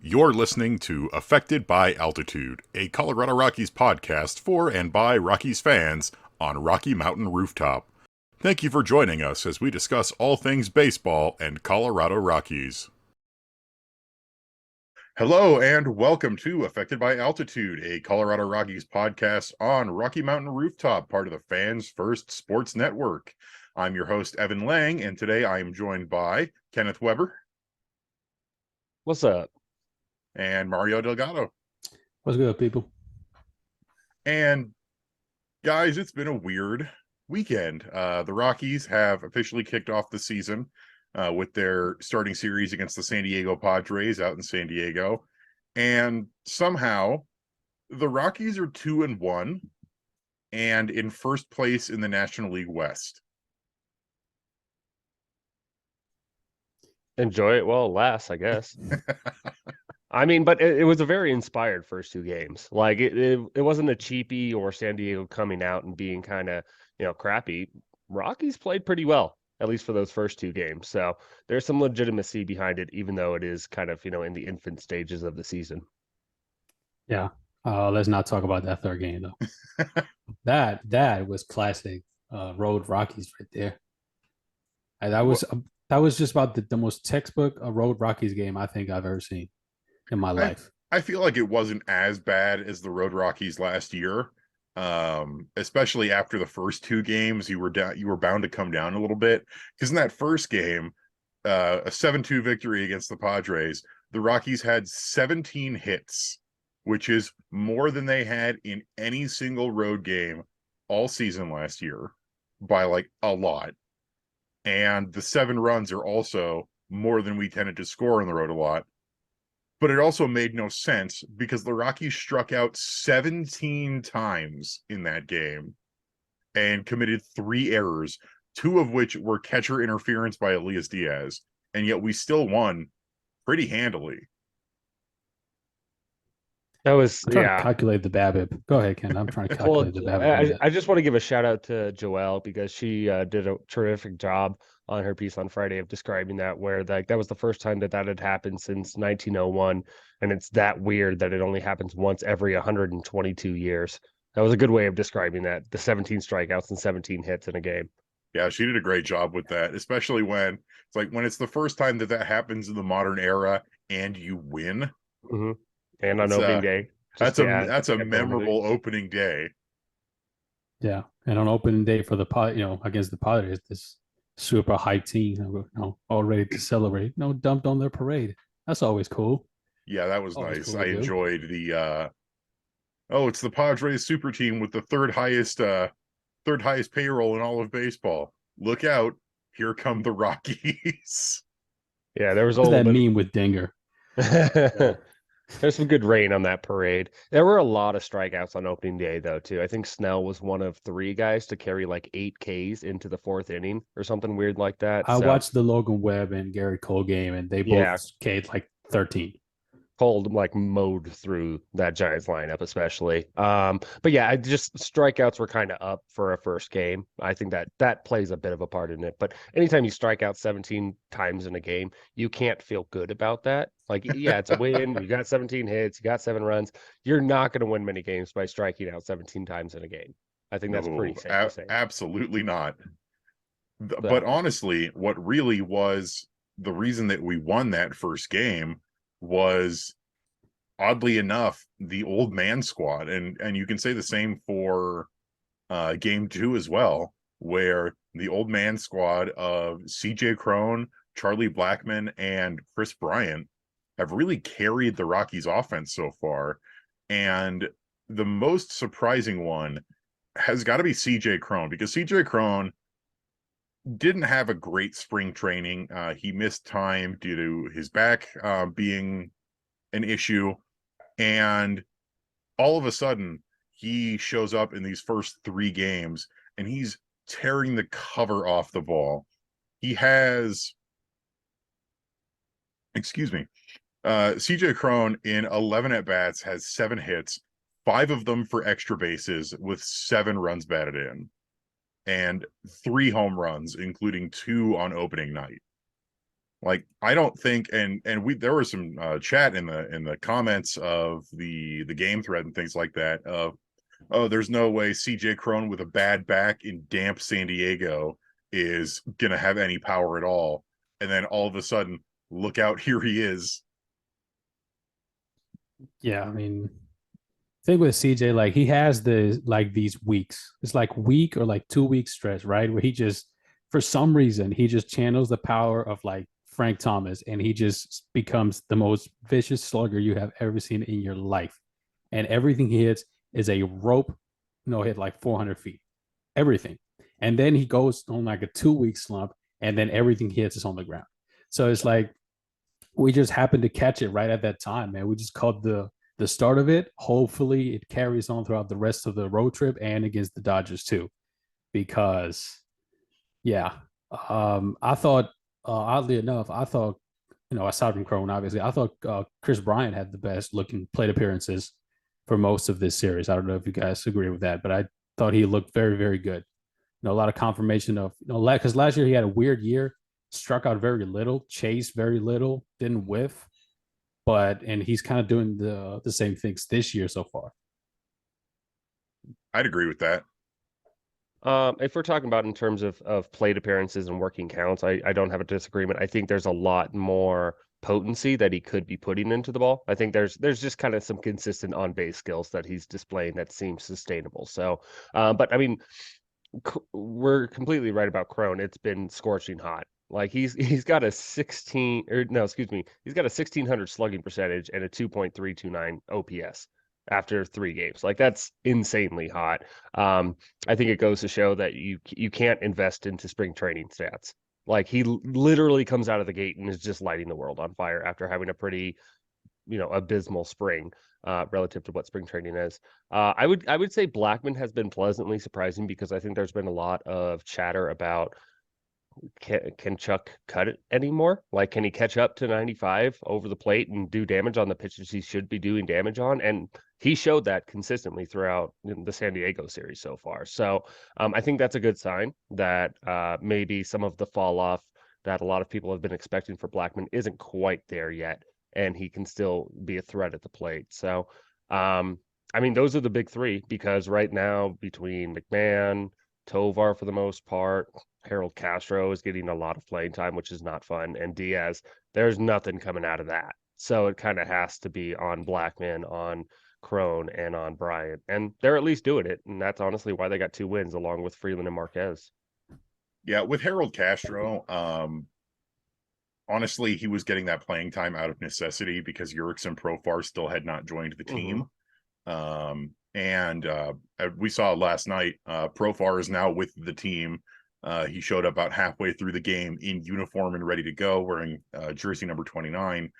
You're listening to Affected by Altitude, a Colorado Rockies podcast for and by Rockies fans on Rocky Mountain Rooftop. Thank you for joining us as we discuss all things baseball and Colorado Rockies. Hello and welcome to Affected by Altitude, a Colorado Rockies podcast on Rocky Mountain Rooftop, part of the Fans First Sports Network. I'm your host, Evan Lang, and today I am joined by Kenneth Weber. What's up? And Mario Delgado. What's good, people? And guys, it's been a weird weekend. The Rockies have officially kicked off the season with their starting series against the San Diego Padres out in San Diego. And somehow the Rockies are 2-1 and in first place in the National League West. Enjoy it while it lasts, I guess. I mean, but it was a very inspired first two games. Like it wasn't a cheapie or San Diego coming out and being kind of, crappy. Rockies played pretty well, at least for those first two games. So there's some legitimacy behind it, even though it is kind of, in the infant stages of the season. Yeah. Let's not talk about that third game though. that was classic road Rockies right there. And that was just about the most textbook road Rockies game I think I've ever seen in my life. I feel like it wasn't as bad as the Road Rockies last year. Especially after the first two games, you were bound to come down a little bit, because in that first game, a 7-2 victory against the Padres, the Rockies had 17 hits, which is more than they had in any single road game all season last year by like a lot. And the 7 runs are also more than we tended to score on the road a lot. But it also made no sense because the Rockies struck out 17 times in that game and committed 3 errors, 2 of which were catcher interference by Elias Diaz. And yet we still won pretty handily. I'm trying to calculate the BABIP. Go ahead, Ken. I'm trying to calculate the BABIP. I just want to give a shout out to Joelle because she did a terrific job on her piece on Friday of describing that, where that was the first time that had happened since 1901, and it's that weird that it only happens once every 122 years. That was a good way of describing that, the 17 strikeouts and 17 hits in a game. Yeah, she did a great job with that, especially when it's the first time that happens in the modern era and you win. Mm-hmm. And on opening day. That's a memorable opening day. Yeah, and on opening day for the against the Padres, this super hype team, all ready to celebrate. Dumped on their parade. That's always cool. Yeah, that was nice. Cool, I enjoyed the it's the Padres super team with the third highest payroll in all of baseball. Look out, here come the Rockies. Yeah, there was all that meme with Dinger. There's some good rain on that parade. There were a lot of strikeouts on opening day, though, too. I think Snell was one of 3 guys to carry like 8 Ks into the 4th inning or something weird like that. I watched the Logan Webb and Garrett Cole game, and they both K'd like 13. Cole like mowed through that Giants lineup, especially. But yeah, strikeouts were kind of up for a first game. I think that plays a bit of a part in it. But anytime you strike out 17 times in a game, you can't feel good about that. Like, yeah, it's a win. You got 17 hits, you got 7 runs. You're not going to win many games by striking out 17 times in a game. I think that's pretty safe to say. Absolutely not. But honestly, what really was the reason that we won that first game was, oddly enough, the old man squad, and you can say the same for game 2 as well, where the old man squad of CJ Cron, Charlie Blackmon, and Kris Bryant have really carried the Rockies offense so far. And the most surprising one has got to be CJ Cron, because CJ Cron didn't have a great spring training. He missed time due to his back being an issue. And all of a sudden, he shows up in these first 3 games, and he's tearing the cover off the ball. He has, CJ Cron in 11 at-bats has 7 hits, 5 of them for extra bases with 7 runs batted in, and 3 home runs, including 2 on opening night. Like, I don't think, and there was some chat in the comments of the game thread and things like that of, oh, there's no way CJ Cron with a bad back in damp San Diego is gonna have any power at all. And then all of a sudden, look out, here he is. Yeah, I mean, thing with CJ, like he has these weeks. It's like week or like 2 week stretch, right? Where he just, for some reason, he just channels the power of like Frank Thomas, and he just becomes the most vicious slugger you have ever seen in your life. And everything he hits is a rope, hit like 400 feet, everything. And then he goes on like a 2 week slump, and then everything he hits is on the ground. So it's like we just happened to catch it right at that time, man. We just caught the start of it. Hopefully, it carries on throughout the rest of the road trip and against the Dodgers too, because yeah, I thought oddly enough, I thought aside from Cron, obviously, I thought Kris Bryant had the best looking plate appearances for most of this series. I don't know if you guys agree with that, but I thought he looked very, very good. A lot of confirmation of, because last year he had a weird year, struck out very little, chased very little, didn't whiff, and he's kind of doing the same things this year so far. I'd agree with that. If we're talking about in terms of plate appearances and working counts, I don't have a disagreement. I think there's a lot more potency that he could be putting into the ball. I think there's just kind of some consistent on base skills that he's displaying that seems sustainable. So, but I mean, we're completely right about Cron. It's been scorching hot. Like he's got a 1600 slugging percentage and a 2.329 OPS after 3 games. Like that's insanely hot. I think it goes to show that you can't invest into spring training stats. Like he literally comes out of the gate and is just lighting the world on fire after having a pretty, abysmal spring relative to what spring training is. I would say Blackmon has been pleasantly surprising because I think there's been a lot of chatter about can Chuck cut it anymore? Like, can he catch up to 95 over the plate and do damage on the pitches he should be doing damage on? And he showed that consistently throughout the San Diego series so far. So I think that's a good sign that maybe some of the fall off that a lot of people have been expecting for Blackmon isn't quite there yet, and he can still be a threat at the plate. So, I mean, those are the big three because right now between McMahon, Tovar for the most part, Harold Castro is getting a lot of playing time, which is not fun. And Diaz, there's nothing coming out of that. So it kind of has to be on Blackmon, on Cron, and on Bryant. And they're at least doing it. And that's honestly why they got 2 wins along with Freeland and Márquez. Yeah, with Harold Castro, honestly, he was getting that playing time out of necessity because Yerix and Profar still had not joined the team. And we saw last night, Profar is now with the team. He showed up about halfway through the game in uniform and ready to go, wearing jersey number 29.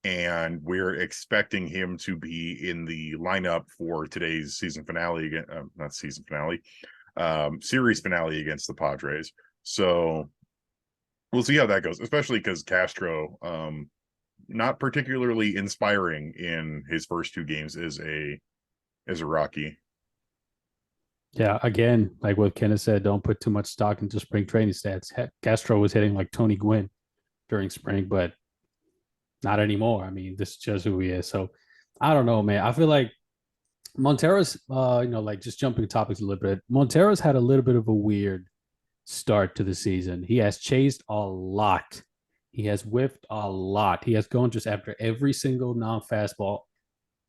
And we're expecting him to be in the lineup for today's season finale, not season finale, series finale against the Padres. So we'll see how that goes, especially because Castro, not particularly inspiring in his first 2 games as a Rocky. Yeah, again, like what Kenneth said, don't put too much stock into spring training stats. Castro was hitting like Tony Gwynn during spring, but not anymore. I mean, this is just who he is. So I don't know, man. I feel like Montero's, like just jumping topics a little bit. Montero's had a little bit of a weird start to the season. He has chased a lot. He has whiffed a lot. He has gone just after every single non-fastball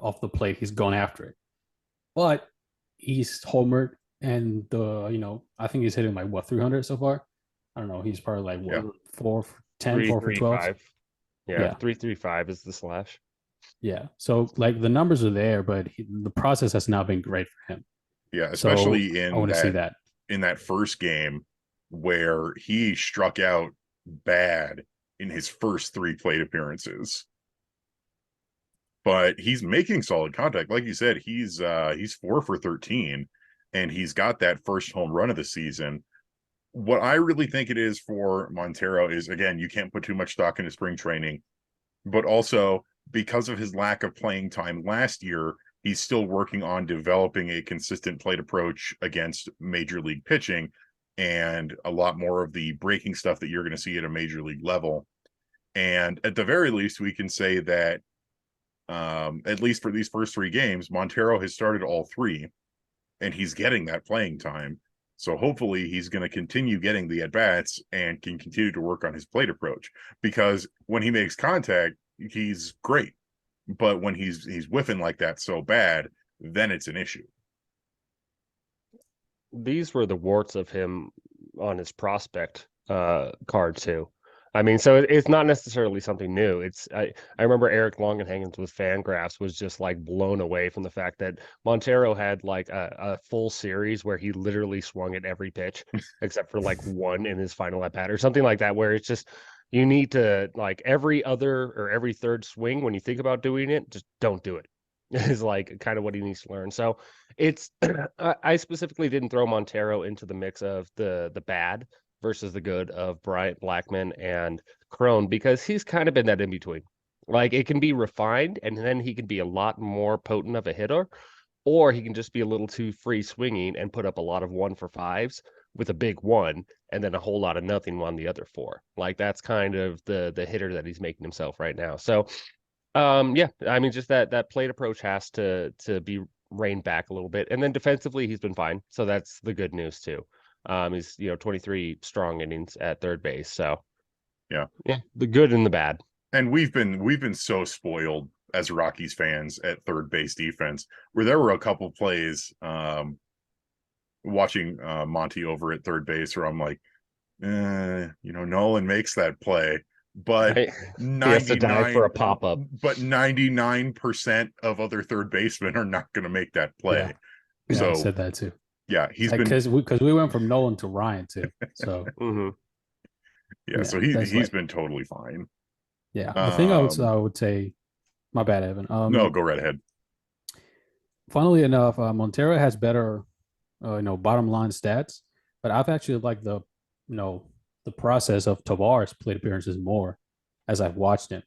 off the plate. He's gone after it. But he's homered, and I think he's hitting like 300 so far. I don't know. He's probably like 4 for 10, 4 for 12. Yeah, 335 is the slash. Yeah. So like the numbers are there, but the process has not been great for him. Yeah, especially I want to see that in that first game where he struck out bad in his first 3 plate appearances. But he's making solid contact. Like you said, he's 4 for 13, and he's got that first home run of the season. What I really think it is for Montero is, again, you can't put too much stock into spring training, but also because of his lack of playing time last year, he's still working on developing a consistent plate approach against major league pitching and a lot more of the breaking stuff that you're going to see at a major league level. And at the very least, we can say that at least for these first 3 games, Montero has started all 3, and he's getting that playing time. So hopefully he's going to continue getting the at-bats and can continue to work on his plate approach, because when he makes contact, he's great. But when he's whiffing like that so bad, then it's an issue. These were the warts of him on his prospect card too. I mean, so it's not necessarily something new. I remember Eric Longenhagen's with Fangraphs was just like blown away from the fact that Montero had like a full series where he literally swung at every pitch except for like one in his final at bat or something like that, where it's just you need to like every other or every third swing when you think about doing it, just don't do it. Is like kind of what he needs to learn. So it's I specifically didn't throw Montero into the mix of the bad versus the good of Bryant, Blackmon, and Cron, because he's kind of been that in between. Like it can be refined, and then he can be a lot more potent of a hitter, or he can just be a little too free swinging and put up a lot of 1-for-5s with a big one, and then a whole lot of nothing on the other 4. Like that's kind of the hitter that he's making himself right now. So, yeah, I mean, just that plate approach has to be reined back a little bit, and then defensively he's been fine. So that's the good news too. He's 23 strong innings at third base. So yeah, the good and the bad. And we've been so spoiled as Rockies fans at third base defense, where there were a couple plays watching Monty over at third base where I'm like, Nolan makes that play, but Right. He has to dive for a pop-up. But 99% of other third basemen are not going to make that play. Yeah, so I said that too. Yeah, he's like, been because we went from Nolan to Ryan too. So so he's been totally fine. Yeah, the thing I would say, my bad, Evan. No, go right ahead. Funnily enough, Montero has better, bottom line stats, but I've actually liked the process of Tovar's plate appearances more as I've watched him.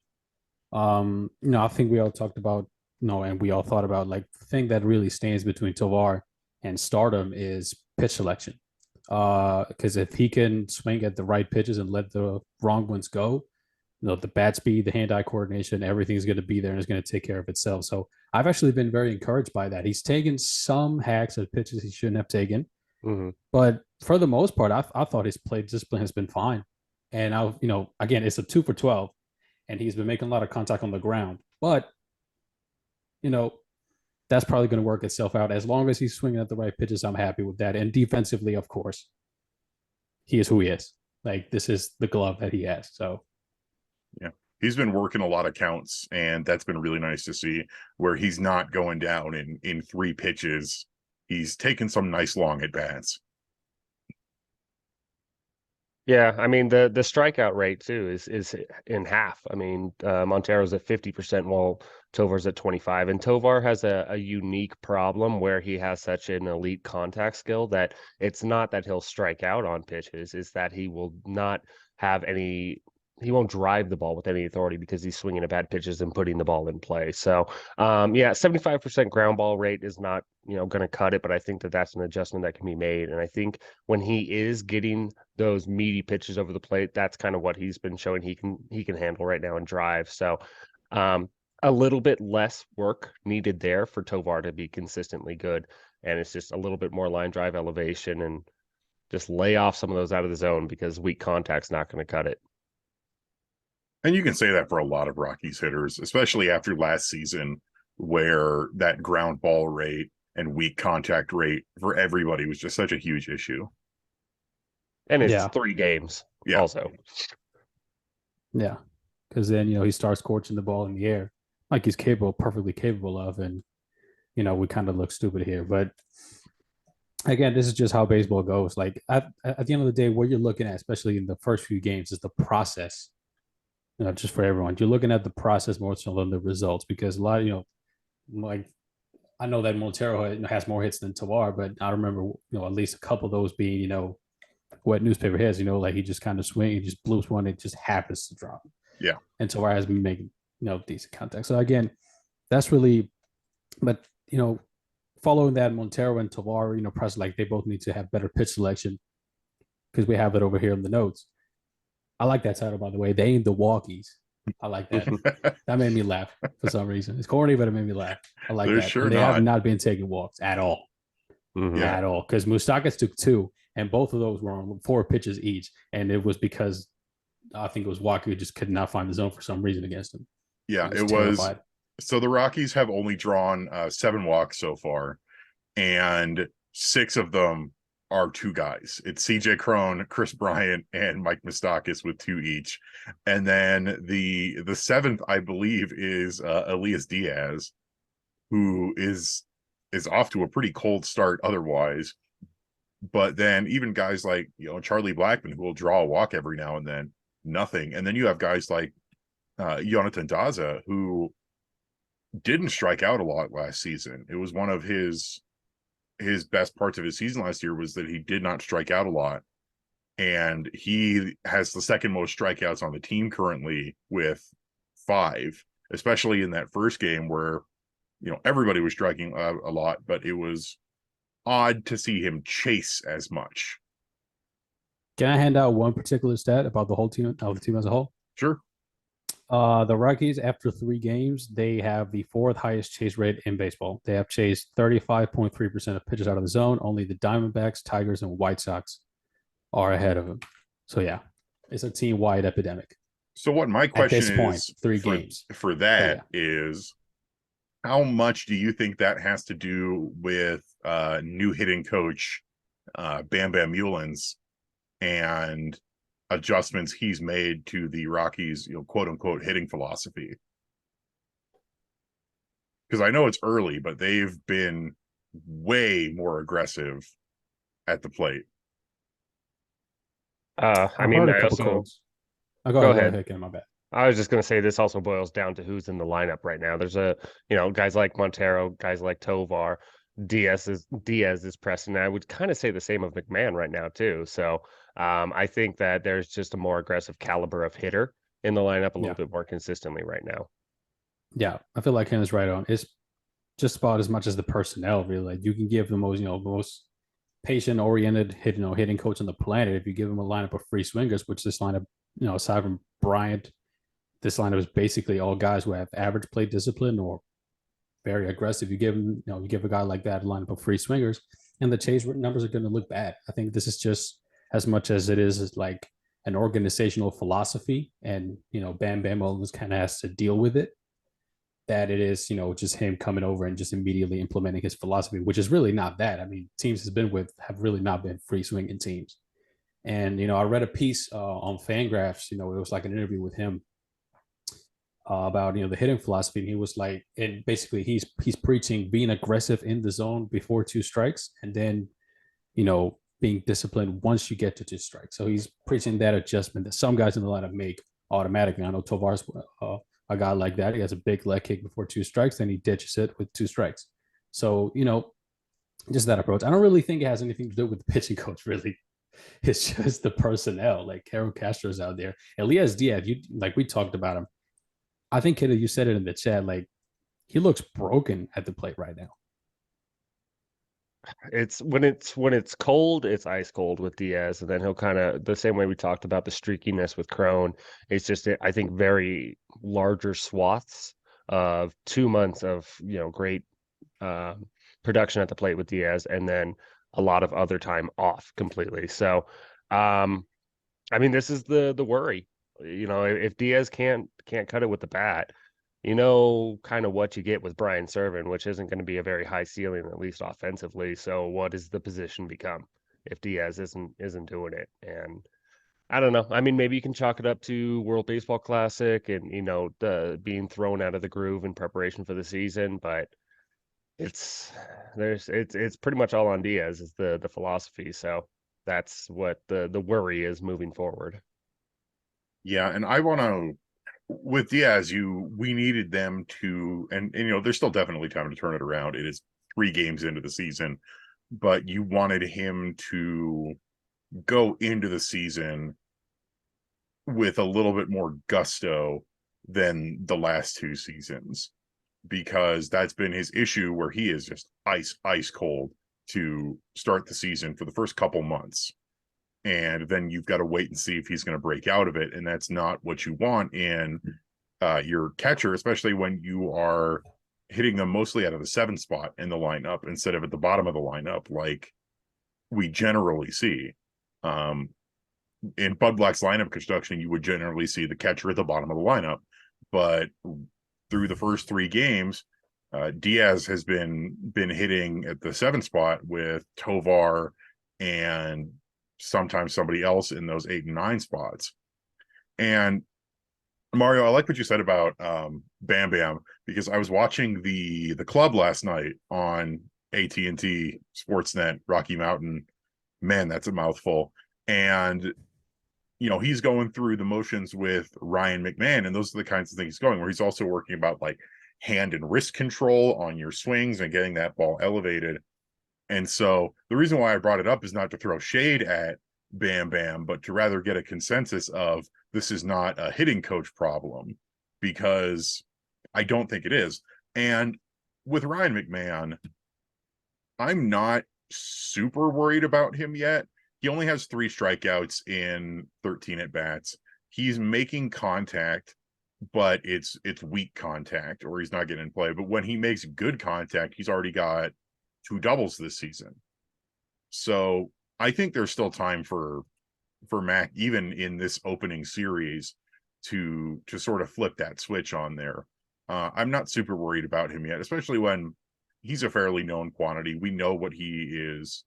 I think we all talked about, and we all thought about like the thing that really stands between Tovar and stardom is pitch selection. Because if he can swing at the right pitches and let the wrong ones go, the bat speed, the hand-eye coordination, everything's going to be there and it's going to take care of itself. So I've actually been very encouraged by that. He's taken some hacks at pitches he shouldn't have taken, but for the most part, I thought his plate discipline has been fine. And again, it's a 2 for 12, and he's been making a lot of contact on the ground. But that's probably going to work itself out. As long as he's swinging at the right pitches, I'm happy with that. And defensively, of course, he is who he is. Like, this is the glove that he has. So, yeah, he's been working a lot of counts, and that's been really nice to see, where he's not going down in 3 pitches. He's taken some nice long at bats. Yeah, I mean the strikeout rate too is in half. I mean Montero's at 50% while Tovar's at 25, and Tovar has a unique problem where he has such an elite contact skill that it's not that he'll strike out on pitches, it's that he will not have any. He won't drive the ball with any authority because he's swinging at bad pitches and putting the ball in play. So, 75% ground ball rate is not, going to cut it, but I think that that's an adjustment that can be made. And I think when he is getting those meaty pitches over the plate, that's kind of what he's been showing he can handle right now and drive. So, a little bit less work needed there for Tovar to be consistently good. And it's just a little bit more line drive elevation and just lay off some of those out of the zone, because weak contact's not going to cut it. And you can say that for a lot of Rockies hitters, especially after last season, where that ground ball rate and weak contact rate for everybody was just such a huge issue. And it's 3 games also. Yeah, because then, he starts scorching the ball in the air like he's perfectly capable of. And, we kind of look stupid here. But again, this is just how baseball goes. Like at the end of the day, what you're looking at, especially in the first few games, is the process. Just for everyone, you're looking at the process more so than the results, because a lot of, like, I know that Montero has more hits than Tovar, but I remember, at least a couple of those being, what newspaper has, like he just kind of swing, he just bloops one, it just happens to drop. Yeah. And Tovar has been making, decent contact. So again, that's really, but, following that, Montero and Tovar, press, like they both need to have better pitch selection, because we have it over here in the notes. I like that title, by the way. They ain't the Walkies. I like that. That made me laugh for some reason. It's corny, but it made me laugh. I like They're that. sure And they not. have not been taking walks at all. Yeah. At all. Because Moustakas took 2, and both of those were on 4 pitches each. And it was because I think it was Walker who just could not find the zone for some reason against him. Yeah, He it terrified. was. So the Rockies have only drawn 7 walks so far, and 6 of them are 2 guys. It's CJ Cron, Kris Bryant, and Mike Moustakas with 2 each. And then the 7th, I believe, is Elias Diaz, who is off to a pretty cold start otherwise. But then even guys like, Charlie Blackmon, who will draw a walk every now and then, nothing. And then you have guys like Jonathan Daza, who didn't strike out a lot last season. It was one of his best parts of his season last year was that he did not strike out a lot. And he has the second most strikeouts on the team currently with 5, especially in that first game where, everybody was striking a lot, but it was odd to see him chase as much. Can I hand out one particular stat about the whole team, the team as a whole? Sure. The Rockies, after 3 games, they have the 4th highest chase rate in baseball. They have chased 35.3% of pitches out of the zone. Only the Diamondbacks, Tigers, and White Sox are ahead of them. So yeah, it's a team-wide epidemic. So what my question at this point, is 3 games for that is, how much do you think that has to do with new hitting coach Bam Bam Mulens and adjustments he's made to the Rockies, quote unquote hitting philosophy? Because I know it's early, but they've been way more aggressive at the plate. I mean, I also go ahead, Ken, my bad. I was just going to say this also boils down to who's in the lineup right now. There's guys like Montero, guys like Tovar, Diaz is pressing. I would kind of say the same of McMahon right now too. So I think that there's just a more aggressive caliber of hitter in the lineup a little bit more consistently right now. Yeah, I feel like Ken is right on. It's just about as much as the personnel, really. Like you can give the most patient-oriented hitting coach on the planet if you give him a lineup of free swingers, which this lineup, aside from Bryant, this lineup is basically all guys who have average plate discipline or very aggressive. You give him, you give a guy like that a lineup of free swingers, and the chase numbers are going to look bad. I think this is just as much as it is like an organizational philosophy, and Bam Bam always kind of has to deal with it. That it is, just him coming over and just immediately implementing his philosophy, which is really not that. I mean, teams have really not been free swinging teams. And I read a piece on Fangraphs. It was like an interview with him about the hitting philosophy, and he was like, and basically he's preaching being aggressive in the zone before 2 strikes, and then being disciplined once you get to 2 strikes. So he's preaching that adjustment that some guys in the lineup make automatically. I know Tovar's a guy like that. He has a big leg kick before 2 strikes, then he ditches it with 2 strikes. So just that approach. I don't really think it has anything to do with the pitching coach. Really, it's just the personnel. Like Harold Castro's out there, Elias Diaz. We talked about him. I think, Kenneth, you said it in the chat. Like, he looks broken at the plate right now. It's when it's cold, it's ice cold with Diaz, and then he'll kind of the same way we talked about the streakiness with Cron. It's just, I think, very larger swaths of 2 months of great production at the plate with Diaz, and then a lot of other time off completely. So, I mean, this is the worry. If Diaz can't cut it with the bat, kind of what you get with Brian Serven, which isn't going to be a very high ceiling, at least offensively. So what does the position become if Diaz isn't doing it? And I don't know. I mean, maybe you can chalk it up to World Baseball Classic and the being thrown out of the groove in preparation for the season, but it's pretty much all on Diaz is the philosophy. So that's what the worry is moving forward. Yeah, and I want to, with Diaz, we needed them to, and there's still definitely time to turn it around. It is 3 games into the season, but you wanted him to go into the season with a little bit more gusto than the last 2 seasons, because that's been his issue, where he is just ice cold to start the season for the first couple months. and then you've got to wait and see if he's going to break out of it, and that's not what you want in your catcher, especially when you are hitting them mostly out of the 7 spot in the lineup instead of at the bottom of the lineup, like we generally see. In Bud Black's lineup construction, you would generally see the catcher at the bottom of the lineup, but through the first 3 games, Diaz has been hitting at the 7 spot with Tovar and sometimes somebody else in those 8 and 9 spots. And Mario, I like what you said about Bam Bam, because I was watching the club last night on AT&T Sportsnet Rocky Mountain. Man, that's a mouthful. And he's going through the motions with Ryan McMahon, and those are the kinds of things he's going, where he's also working about like hand and wrist control on your swings and getting that ball elevated. And so the reason why I brought it up is not to throw shade at Bam Bam, but to rather get a consensus of this is not a hitting coach problem, because I don't think it is. And with Ryan McMahon, I'm not super worried about him yet. He only has 3 strikeouts in 13 at bats. He's making contact, but it's weak contact, or he's not getting in play. But when he makes good contact, he's already got 2 doubles this season. So I think there's still time for Mac, even in this opening series, to sort of flip that switch on there. I'm not super worried about him yet, especially when he's a fairly known quantity. We know what he is.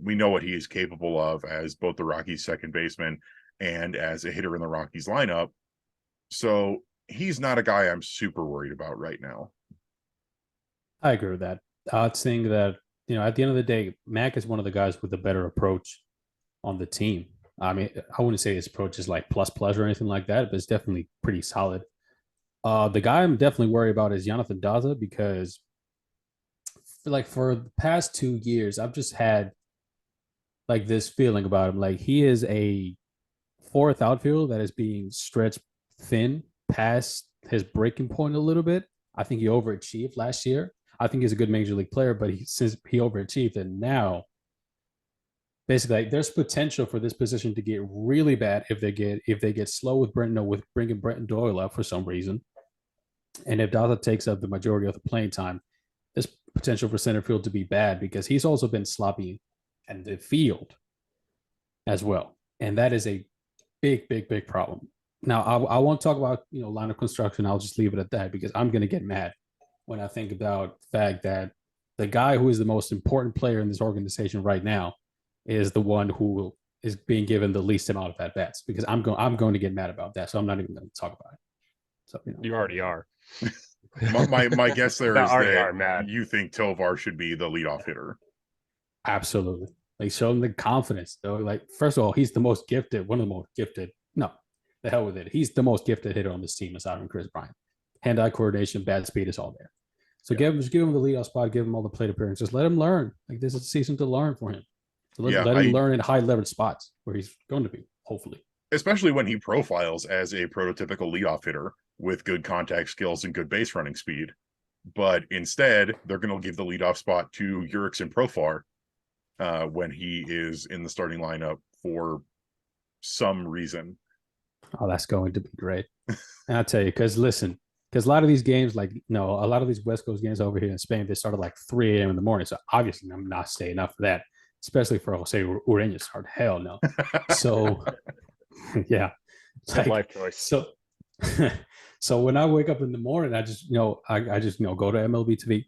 We know what he is capable of as both the Rockies second baseman and as a hitter in the Rockies lineup. So he's not a guy I'm super worried about right now. I agree with that. I'd think that, at the end of the day, Mac is one of the guys with a better approach on the team. I mean, I wouldn't say his approach is like plus or anything like that, but it's definitely pretty solid. The guy I'm definitely worried about is Jonathan Daza, because for the past 2 years, I've just had like this feeling about him. Like he is a 4th outfield that is being stretched thin past his breaking point a little bit. I think he overachieved last year. I think he's a good major league player, but since he overachieved, and now basically there's potential for this position to get really bad if they get slow with bringing Brenton Doyle up for some reason, and if Daza takes up the majority of the playing time, there's potential for center field to be bad, because he's also been sloppy in the field as well, and that is a big problem. Now I won't talk about line of construction. I'll just leave it at that, because I'm going to get mad when I think about the fact that the guy who is the most important player in this organization right now is the one who is being given the least amount of at bats, because I'm going to get mad about that. So I'm not even going to talk about it. So you already are. my guess there is that mad. You think Tovar should be the leadoff hitter. Absolutely. Like, show him the confidence, though. Like, first of all, he's the most gifted, one of the most gifted. No, the hell with it. He's the most gifted hitter on this team aside from Kris Bryant. Hand-eye coordination, bad speed is all there. So give him the leadoff spot, give him all the plate appearances. Let him learn. Like, this is a season to learn for him. So let him learn in high leverage spots where he's going to be, hopefully. Especially when he profiles as a prototypical leadoff hitter with good contact skills and good base running speed. But instead, they're going to give the leadoff spot to Urickson Profar when he is in the starting lineup for some reason. Oh, that's going to be great. And I'll tell you, because a lot of these games, a lot of these West Coast games over here in Spain, they start at like 3 a.m. in the morning. So obviously I'm not staying up for that, especially for José Ureña start. Hell no. So yeah. It's a life choice. So when I wake up in the morning, I just go to MLB TV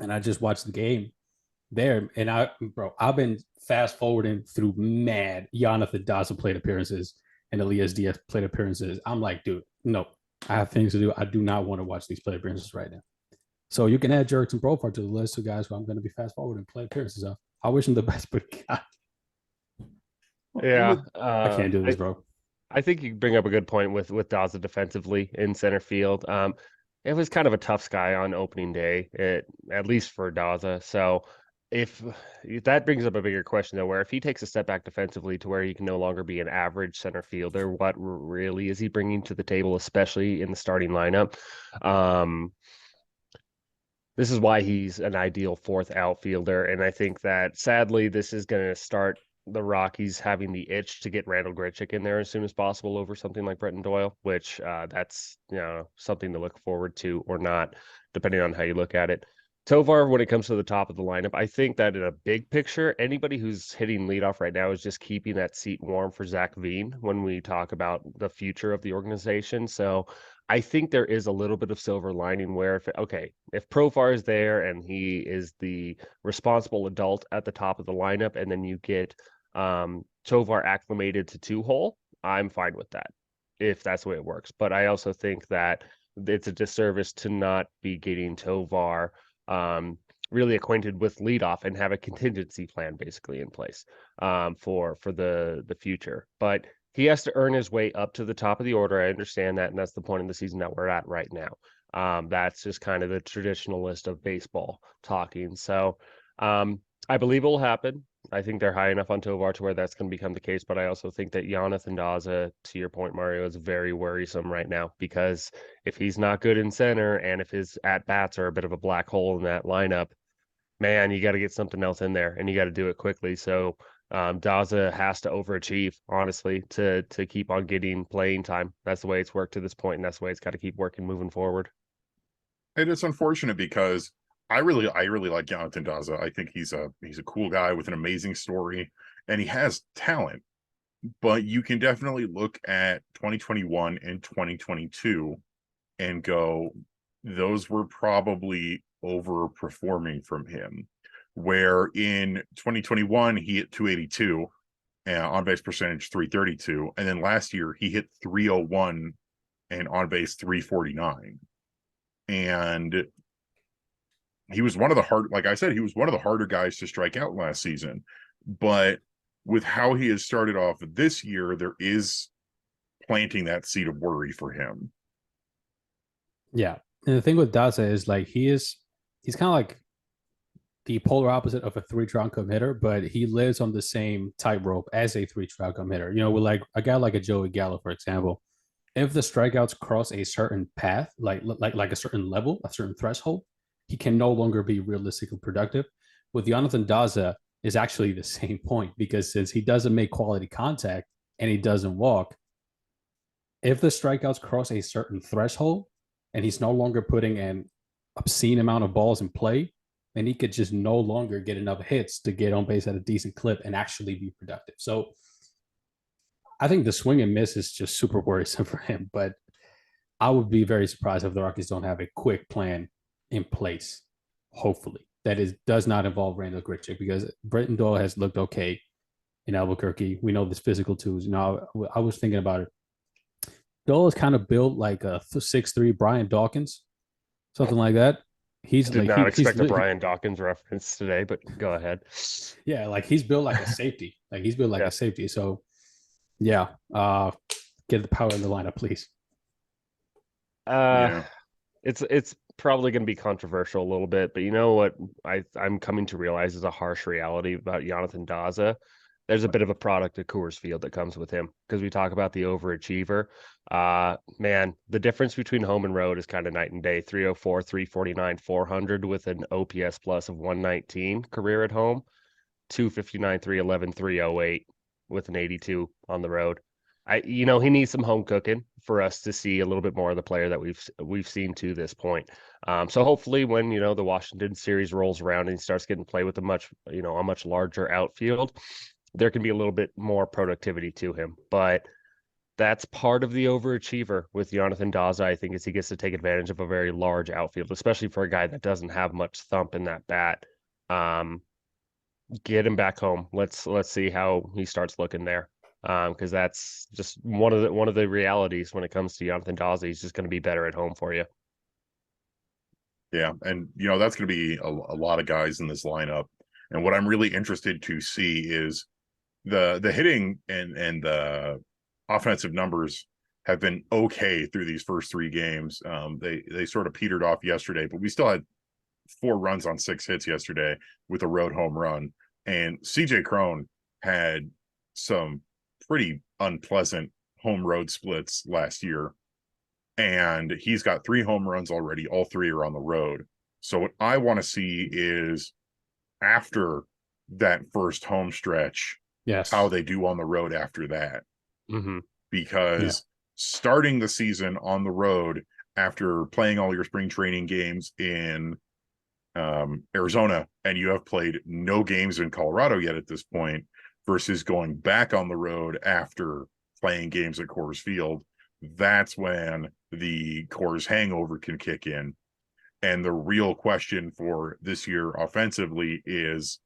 and I just watch the game there. And I've been fast forwarding through mad Jonathan Daza plate appearances and Elias Diaz plate appearances. I'm like, dude, no, I have things to do. I do not want to watch these plate appearances right now. So you can add Jurickson Profar to the list of guys who I'm going to be fast forwarding plate appearances of. I wish him the best, but God. Yeah. I can't do this, bro. I think you bring up a good point with Daza defensively in center field. It was kind of a tough sky on opening day, at least for Daza. So if that brings up a bigger question, though, where if he takes a step back defensively to where he can no longer be an average center fielder, what really is he bringing to the table, especially in the starting lineup? This is why he's an ideal 4th outfielder. And I think that sadly, this is going to start the Rockies having the itch to get Randall Grichuk in there as soon as possible over something like Brenton Doyle, which that's something to look forward to or not, depending on how you look at it. Tovar, when it comes to the top of the lineup, I think that in a big picture, anybody who's hitting leadoff right now is just keeping that seat warm for Zach Veen when we talk about the future of the organization. So I think there is a little bit of silver lining where if Profar is there and he is the responsible adult at the top of the lineup, and then you get Tovar acclimated to 2-hole, I'm fine with that if that's the way it works. But I also think that it's a disservice to not be getting Tovar really acquainted with leadoff and have a contingency plan basically in place for the future. But he has to earn his way up to the top of the order. I understand that, and that's the point of the season that we're at right now. That's just kind of the traditionalist of baseball talking. So I believe it will happen. I think they're high enough on Tovar to where that's going to become the case. But I also think that Jonathan Daza, to your point, Mario, is very worrisome right now, because if he's not good in center and if his at-bats are a bit of a black hole in that lineup, man, you got to get something else in there and you got to do it quickly. So Daza has to overachieve, honestly, to keep on getting playing time. That's the way it's worked to this point, and that's the way it's got to keep working moving forward. And it's unfortunate because I really like Jonathan Daza. I think he's a cool guy with an amazing story, and he has talent. But you can definitely look at 2021 and 2022 and go, those were probably overperforming from him. Where in 2021 he hit 282, on base percentage 332, and then last year he hit 301 and on base 349. And he was one of the harder guys to strike out last season. But with how he has started off this year, there is planting that seed of worry for him. Yeah. And the thing with Daza is like he's kind of like the polar opposite of a 3-true outcome hitter, but he lives on the same tightrope as a 3-true outcome hitter. With like a guy like a Joey Gallo, for example, if the strikeouts cross a certain path, like a certain level, a certain threshold, he can no longer be realistically productive. With Jonathan Daza, is actually the same point, because since he doesn't make quality contact and he doesn't walk, if the strikeouts cross a certain threshold and he's no longer putting an obscene amount of balls in play, then he could just no longer get enough hits to get on base at a decent clip and actually be productive. So I think the swing and miss is just super worrisome for him, but I would be very surprised if the Rockies don't have a quick plan in place, hopefully, that does not involve Randall Grichuk, because Brenton Doyle has looked okay in Albuquerque. We know this physical too. I was thinking about it. Doyle is kind of built like a 6'3" Brian Dawkins, something like that. Did not expect a Brian Dawkins reference today, but go ahead. Yeah, like he's built like a safety. A safety. So yeah, get the power in the lineup, please. It's probably going to be controversial a little bit, but you know what I'm coming to realize is a harsh reality about Jonathan Daza. There's a bit of a product of Coors Field that comes with him, because we talk about the overachiever. Man, the difference between home and road is kind of night and day. 304, 349, 400 with an OPS plus of 119 career at home, 259, 311, 308 with an 82 on the road. He needs some home cooking for us to see a little bit more of the player that we've seen to this point. So hopefully when, the Washington series rolls around and he starts getting play with a much larger outfield, there can be a little bit more productivity to him. But that's part of the overachiever with Jonathan Daza, I think, is he gets to take advantage of a very large outfield, especially for a guy that doesn't have much thump in that bat. Get him back home. Let's see how he starts looking there. Because that's just one of the realities when it comes to Jonathan Daza. He's just going to be better at home for you. Yeah, and that's going to be a lot of guys in this lineup. And what I'm really interested to see is the hitting and the offensive numbers have been okay through these first 3 games. They sort of petered off yesterday, but we still had 4 runs on 6 hits yesterday with a road home run. And CJ Cron had some pretty unpleasant home road splits last year, and he's got 3 home runs already. All 3 are on the road. So what I want to see is, after that first home stretch, Yes. how they do on the road after that. Mm-hmm. Because starting the season on the road after playing all your spring training games in Arizona, and you have played no games in Colorado yet at this point, versus going back on the road after playing games at Coors Field, that's when the Coors hangover can kick in. And the real question for this year offensively is,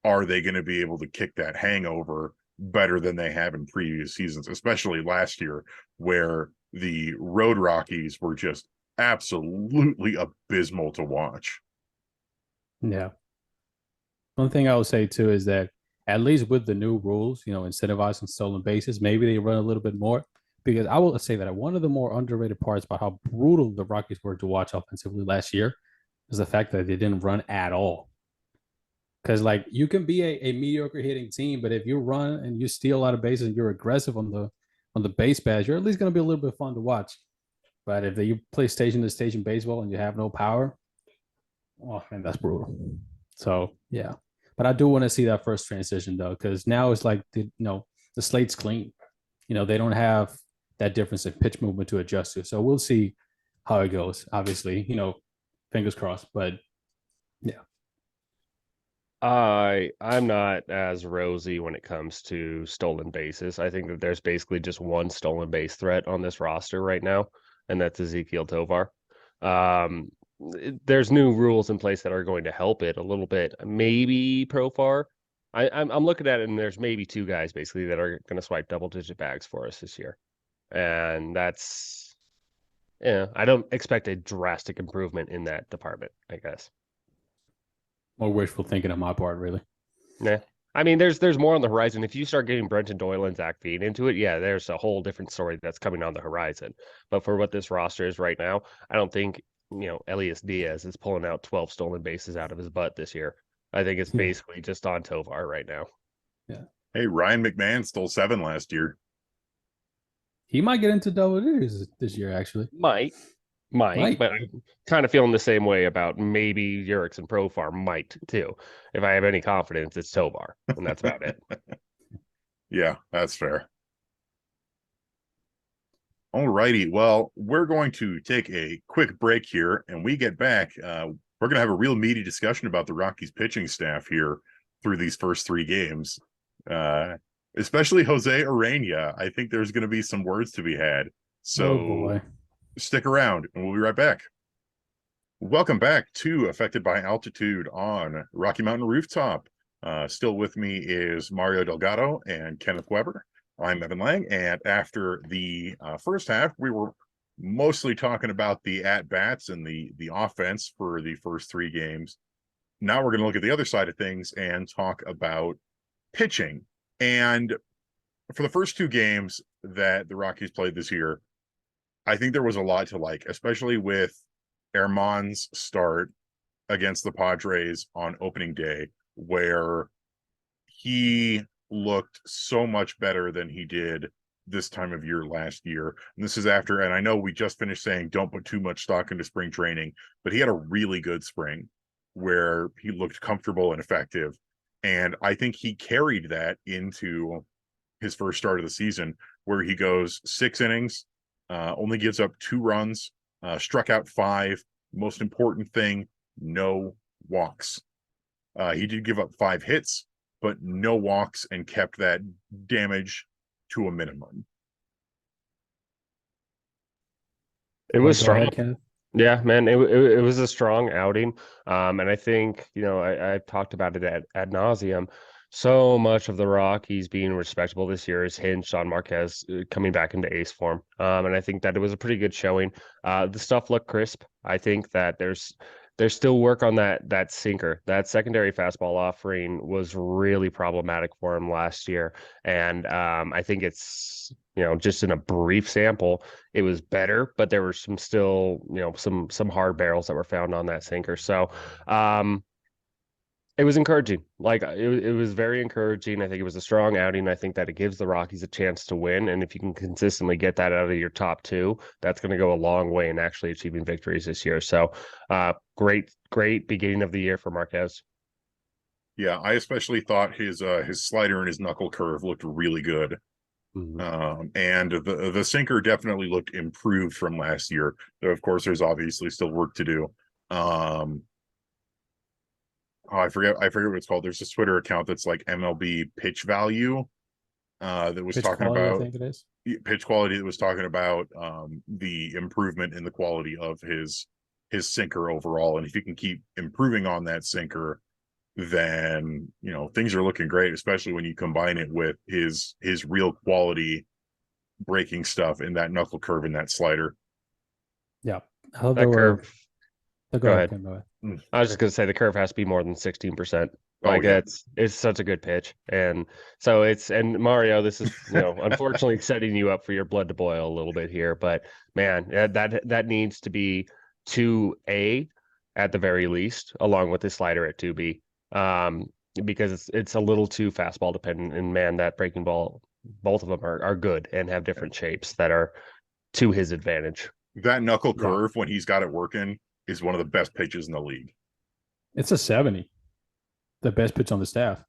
are they going to be able to kick that hangover better than they have in previous seasons, especially last year, where the road Rockies were just absolutely abysmal to watch. Yeah. One thing I would say too is that at least with the new rules, incentivizing stolen bases, maybe they run a little bit more. Because I will say that one of the more underrated parts about how brutal the Rockies were to watch offensively last year is the fact that they didn't run at all. Because like you can be a mediocre hitting team, but if you run and you steal a lot of bases and you're aggressive on the base pass, you're at least going to be a little bit fun to watch. But if you play station to station baseball and you have no power, oh man, that's brutal. So yeah, but I do want to see that first transition though, because now it's like the slate's clean. They don't have that difference in pitch movement to adjust to. So we'll see how it goes. Obviously, fingers crossed. But yeah. I'm not as rosy when it comes to stolen bases. I think that there's basically just one stolen base threat on this roster right now, and that's Ezequiel Tovar. There's new rules in place that are going to help it a little bit. Maybe Profar. I'm looking at it, and there's maybe two guys basically that are going to swipe double-digit bags for us this year, and that's I don't expect a drastic improvement in that department, I guess. More wishful thinking on my part, really. Yeah. I mean, there's more on the horizon. If you start getting Brenton Doyle and Zach Veen into it, yeah, there's a whole different story that's coming on the horizon. But for what this roster is right now, I don't think, Elias Diaz is pulling out 12 stolen bases out of his butt this year. I think it's basically just on Tovar right now. Yeah. Hey, Ryan McMahon stole 7 last year. He might get into double digits this year, actually. Might, but I'm kind of feeling the same way about maybe Urix and Profar might too. If I have any confidence, it's Tovar, and that's about it. Yeah, that's fair. All righty. Well, we're going to take a quick break here, and we get back. We're going to have a real meaty discussion about the Rockies pitching staff here through these first 3 games, especially José Ureña. I think there's going to be some words to be had. So stick around, and we'll be right back. Welcome back to Affected by Altitude on Rocky Mountain Rooftop. Still with me is Mario Delgado and Kenneth Weber. I'm Evan Lang, and after the first half, we were mostly talking about the at-bats and the offense for the first 3 games. Now we're going to look at the other side of things and talk about pitching. And for the first 2 games that the Rockies played this year, I think there was a lot to like, especially with Germán's start against the Padres on opening day, where he looked so much better than he did this time of year last year. And this is after, and I know we just finished saying don't put too much stock into spring training, but he had a really good spring where he looked comfortable and effective. And I think he carried that into his first start of the season, where he goes 6 innings, only gives up 2 runs, struck out 5. Most important thing, no walks. He did give up 5 hits, but no walks, and kept that damage to a minimum. It was strong. Yeah, man, it was a strong outing. And I think, I've talked about it ad nauseum. So much of the Rockies being respectable this year is hinged on Márquez coming back into ace form. And I think that it was a pretty good showing. The stuff looked crisp. I think that there's still work on that sinker. That secondary fastball offering was really problematic for him last year. And I think it's, just in a brief sample, it was better, but there were some still, some hard barrels that were found on that sinker. So it was encouraging. Like it was very encouraging. I think it was a strong outing. I think that it gives the Rockies a chance to win. And if you can consistently get that out of your top 2, that's going to go a long way in actually achieving victories this year. So great beginning of the year for Márquez. Yeah, I especially thought his slider and his knuckle curve looked really good. And the sinker definitely looked improved from last year. Though of course there's obviously still work to do. I forget what it's called. There's a Twitter account that's like MLB pitch value that was Pitch talking quality, I about think it is. pitch quality, that was talking about the improvement in the quality of his sinker overall. And if you can keep improving on that sinker, then things are looking great, especially when you combine it with his real quality breaking stuff in that knuckle curve and that slider. Yeah. I thought That curve. Go ahead. Ken, go ahead. I was just gonna say the curve has to be more than 16%. Like it's such a good pitch. And so and Mario, this is unfortunately setting you up for your blood to boil a little bit here, but man, that needs to be 2A at the very least, along with the slider at 2B. Because it's a little too fastball dependent, and man, that breaking ball, both of them are good and have different shapes that are to his advantage. That knuckle curve, when he's got it working, is one of the best pitches in the league. It's a 70. The best pitch on the staff.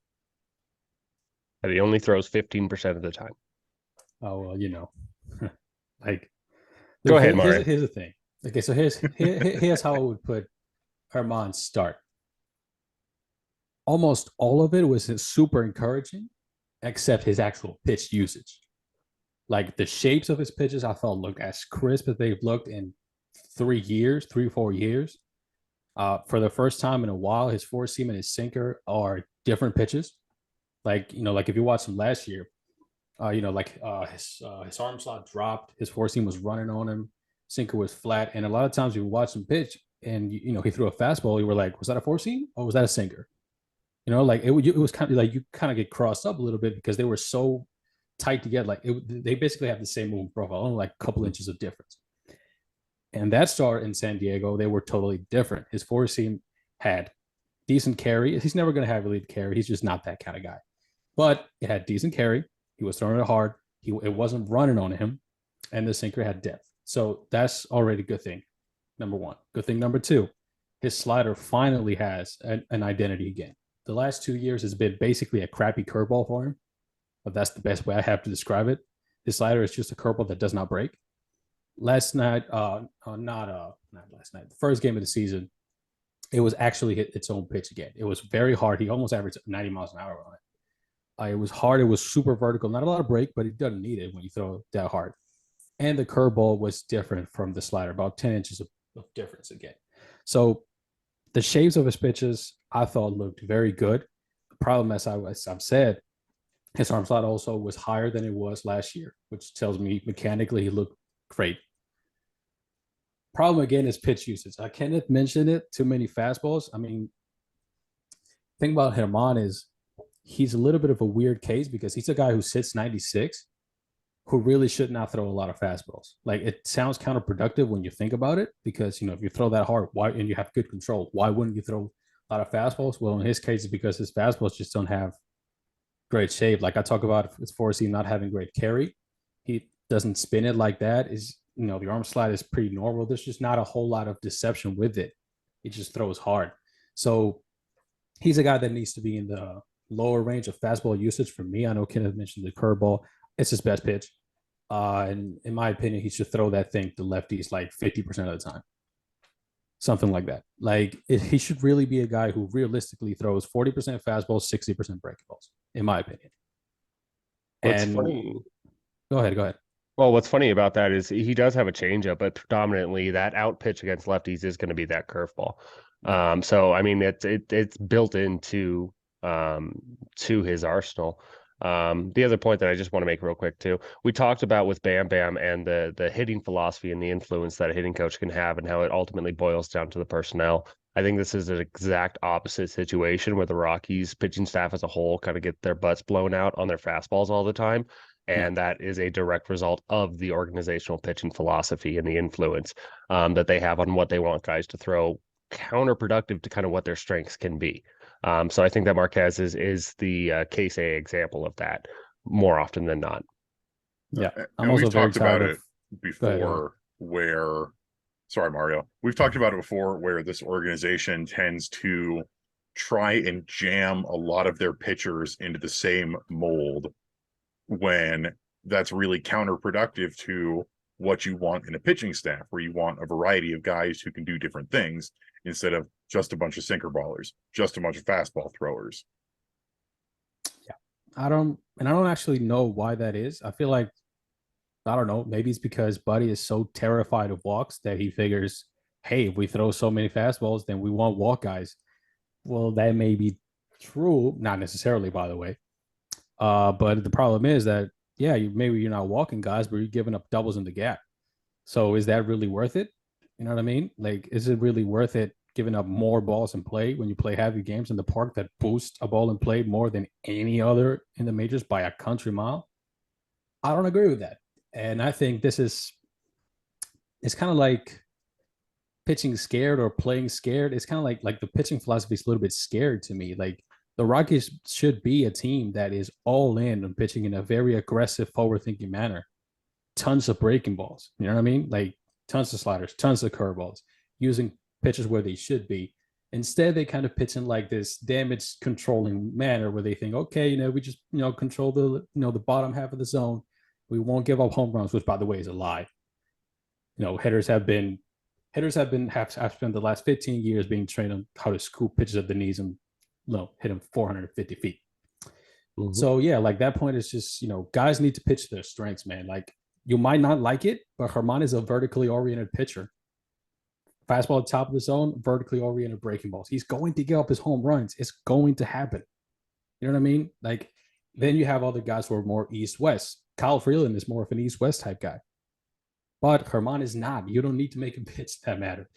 And he only throws 15% of the time. Oh, well, like. Go ahead, Mario. Here's the thing. Okay, so here's how I would put Germán's start. Almost all of it was super encouraging, except his actual pitch usage. Like the shapes of his pitches, I felt looked as crisp as they've looked in 3 or 4 years. For the first time in a while, his four seam and his sinker are different pitches. Like if you watch him last year, his arm slot dropped, his four seam was running on him, sinker was flat, and a lot of times you watch him pitch, and he threw a fastball, you were like, was that a four seam or was that a sinker? It was kind of like you kind of get crossed up a little bit because they were so tight together. Like they basically have the same movement profile, only like a couple inches of difference. And that start in San Diego, they were totally different. His four seam had decent carry. He's never going to have elite carry. He's just not that kind of guy. But it had decent carry. He was throwing it hard. It wasn't running on him. And the sinker had depth. So that's already a good thing. Number one. Good thing number two, his slider finally has an identity again. The last 2 years has been basically a crappy curveball for him. But that's the best way I have to describe it. His slider is just a curveball that does not break. Last night, not last night, the first game of the season, it was actually hit its own pitch again. It was very hard. He almost averaged 90 miles an hour on it. It was hard. It was super vertical. Not a lot of break, but it doesn't need it when you throw that hard. And the curveball was different from the slider, about 10 inches of difference again. So the shapes of his pitches, I thought looked very good. The problem, as I've said, his arm slot also was higher than it was last year, which tells me mechanically he looked great. Problem again is pitch usage. Kenneth mentioned it, too many fastballs. I mean, the thing about Germán is he's a little bit of a weird case because he's a guy who sits 96 who really should not throw a lot of fastballs. Like it sounds counterproductive when you think about it because, if you throw that hard, why, and you have good control, why wouldn't you throw a lot of fastballs? Well, in his case, it's because his fastballs just don't have great shape. Like I talk about his four seam not having great carry. He doesn't spin it like that. The arm slide is pretty normal. There's just not a whole lot of deception with it. It just throws hard. So he's a guy that needs to be in the lower range of fastball usage for me. I know Kenneth mentioned the curveball. It's his best pitch. And in my opinion, he should throw that thing to lefties like 50% of the time. Something like that. Like he should really be a guy who realistically throws 40% fastballs, 60% breaking balls, in my opinion. Funny. Go ahead. Well, what's funny about that is he does have a changeup, but predominantly that out pitch against lefties is going to be that curveball. So I mean, it's built into to his arsenal. The other point that I just want to make real quick too, we talked about with Bam Bam and the hitting philosophy and the influence that a hitting coach can have and how it ultimately boils down to the personnel. I think this is an exact opposite situation where the Rockies pitching staff as a whole kind of get their butts blown out on their fastballs all the time. And that is a direct result of the organizational pitching philosophy and the influence that they have on what they want guys to throw, counterproductive to kind of what their strengths can be. So I think that Márquez is the case A example of that more often than not. Yeah. And we've talked about it before where, sorry, Mario, we've talked about it before where this organization tends to try and jam a lot of their pitchers into the same mold when that's really counterproductive to what you want in a pitching staff, where you want a variety of guys who can do different things instead of just a bunch of sinker ballers, just a bunch of fastball throwers. Yeah. I don't actually know why that is. I feel like, I don't know, maybe it's because Buddy is so terrified of walks that he figures, hey, if we throw so many fastballs, then we won't walk guys. Well, that may be true, not necessarily, by the way. But the problem is that, yeah, maybe you're not walking guys, but you're giving up doubles in the gap. So is that really worth it? You know what I mean? Like, is it really worth it giving up more balls in play when you play heavy games in the park that boost a ball in play more than any other in the majors by a country mile? I don't agree with that. And I think it's kind of like pitching scared or playing scared. It's kind of like the pitching philosophy is a little bit scared to me. Like, the Rockies should be a team that is all in on pitching in a very aggressive, forward-thinking manner. Tons of breaking balls. You know what I mean? Like, tons of sliders, tons of curveballs, using pitches where they should be. Instead, they kind of pitch in like this damage controlling manner where they think, okay, we just, control the bottom half of the zone. We won't give up home runs, which, by the way, is a lie. Hitters have spent the last 15 years being trained on how to scoop pitches at the knees and hit them 450 feet. Mm-hmm. So yeah, like, that point is just, guys need to pitch their strengths, man. Like, you might not like it, but Germán is a vertically oriented pitcher. Fastball at the top of the zone, vertically oriented breaking balls. He's going to give up his home runs. It's going to happen. You know what I mean? Like, then you have other guys who are more east-west. Kyle Freeland is more of an east-west type guy. But Germán is not. You don't need to make him pitch that matter.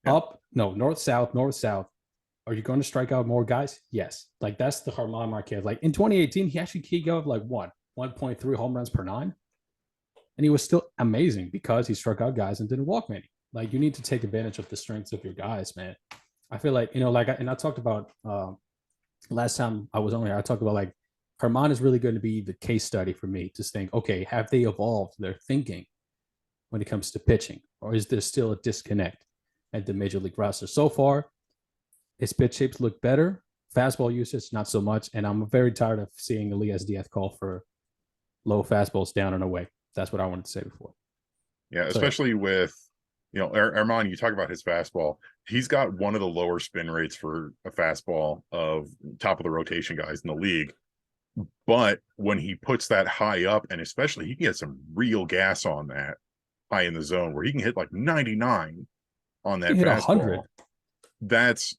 Yeah. North-south, north-south. Are you going to strike out more guys? Yes. Like, that's the Germán Márquez. Like, in 2018, he actually gave up like 1.3 home runs per 9. And he was still amazing because he struck out guys and didn't walk many. Like, you need to take advantage of the strengths of your guys, man. I feel like, I talked about last time I was on here, I talked about, like, Germán is really going to be the case study for me to think, okay, have they evolved their thinking when it comes to pitching? Or is there still a disconnect at the major league roster? So far, his pitch shapes look better. Fastball usage, not so much. And I'm very tired of seeing Elias Diaz call for low fastballs down and away. That's what I wanted to say before. Yeah, especially with, Germán, you talk about his fastball. He's got one of the lower spin rates for a fastball of top of the rotation guys in the league. But when he puts that high up, and especially he can get some real gas on that high in the zone where he can hit like 99 on that fastball. That's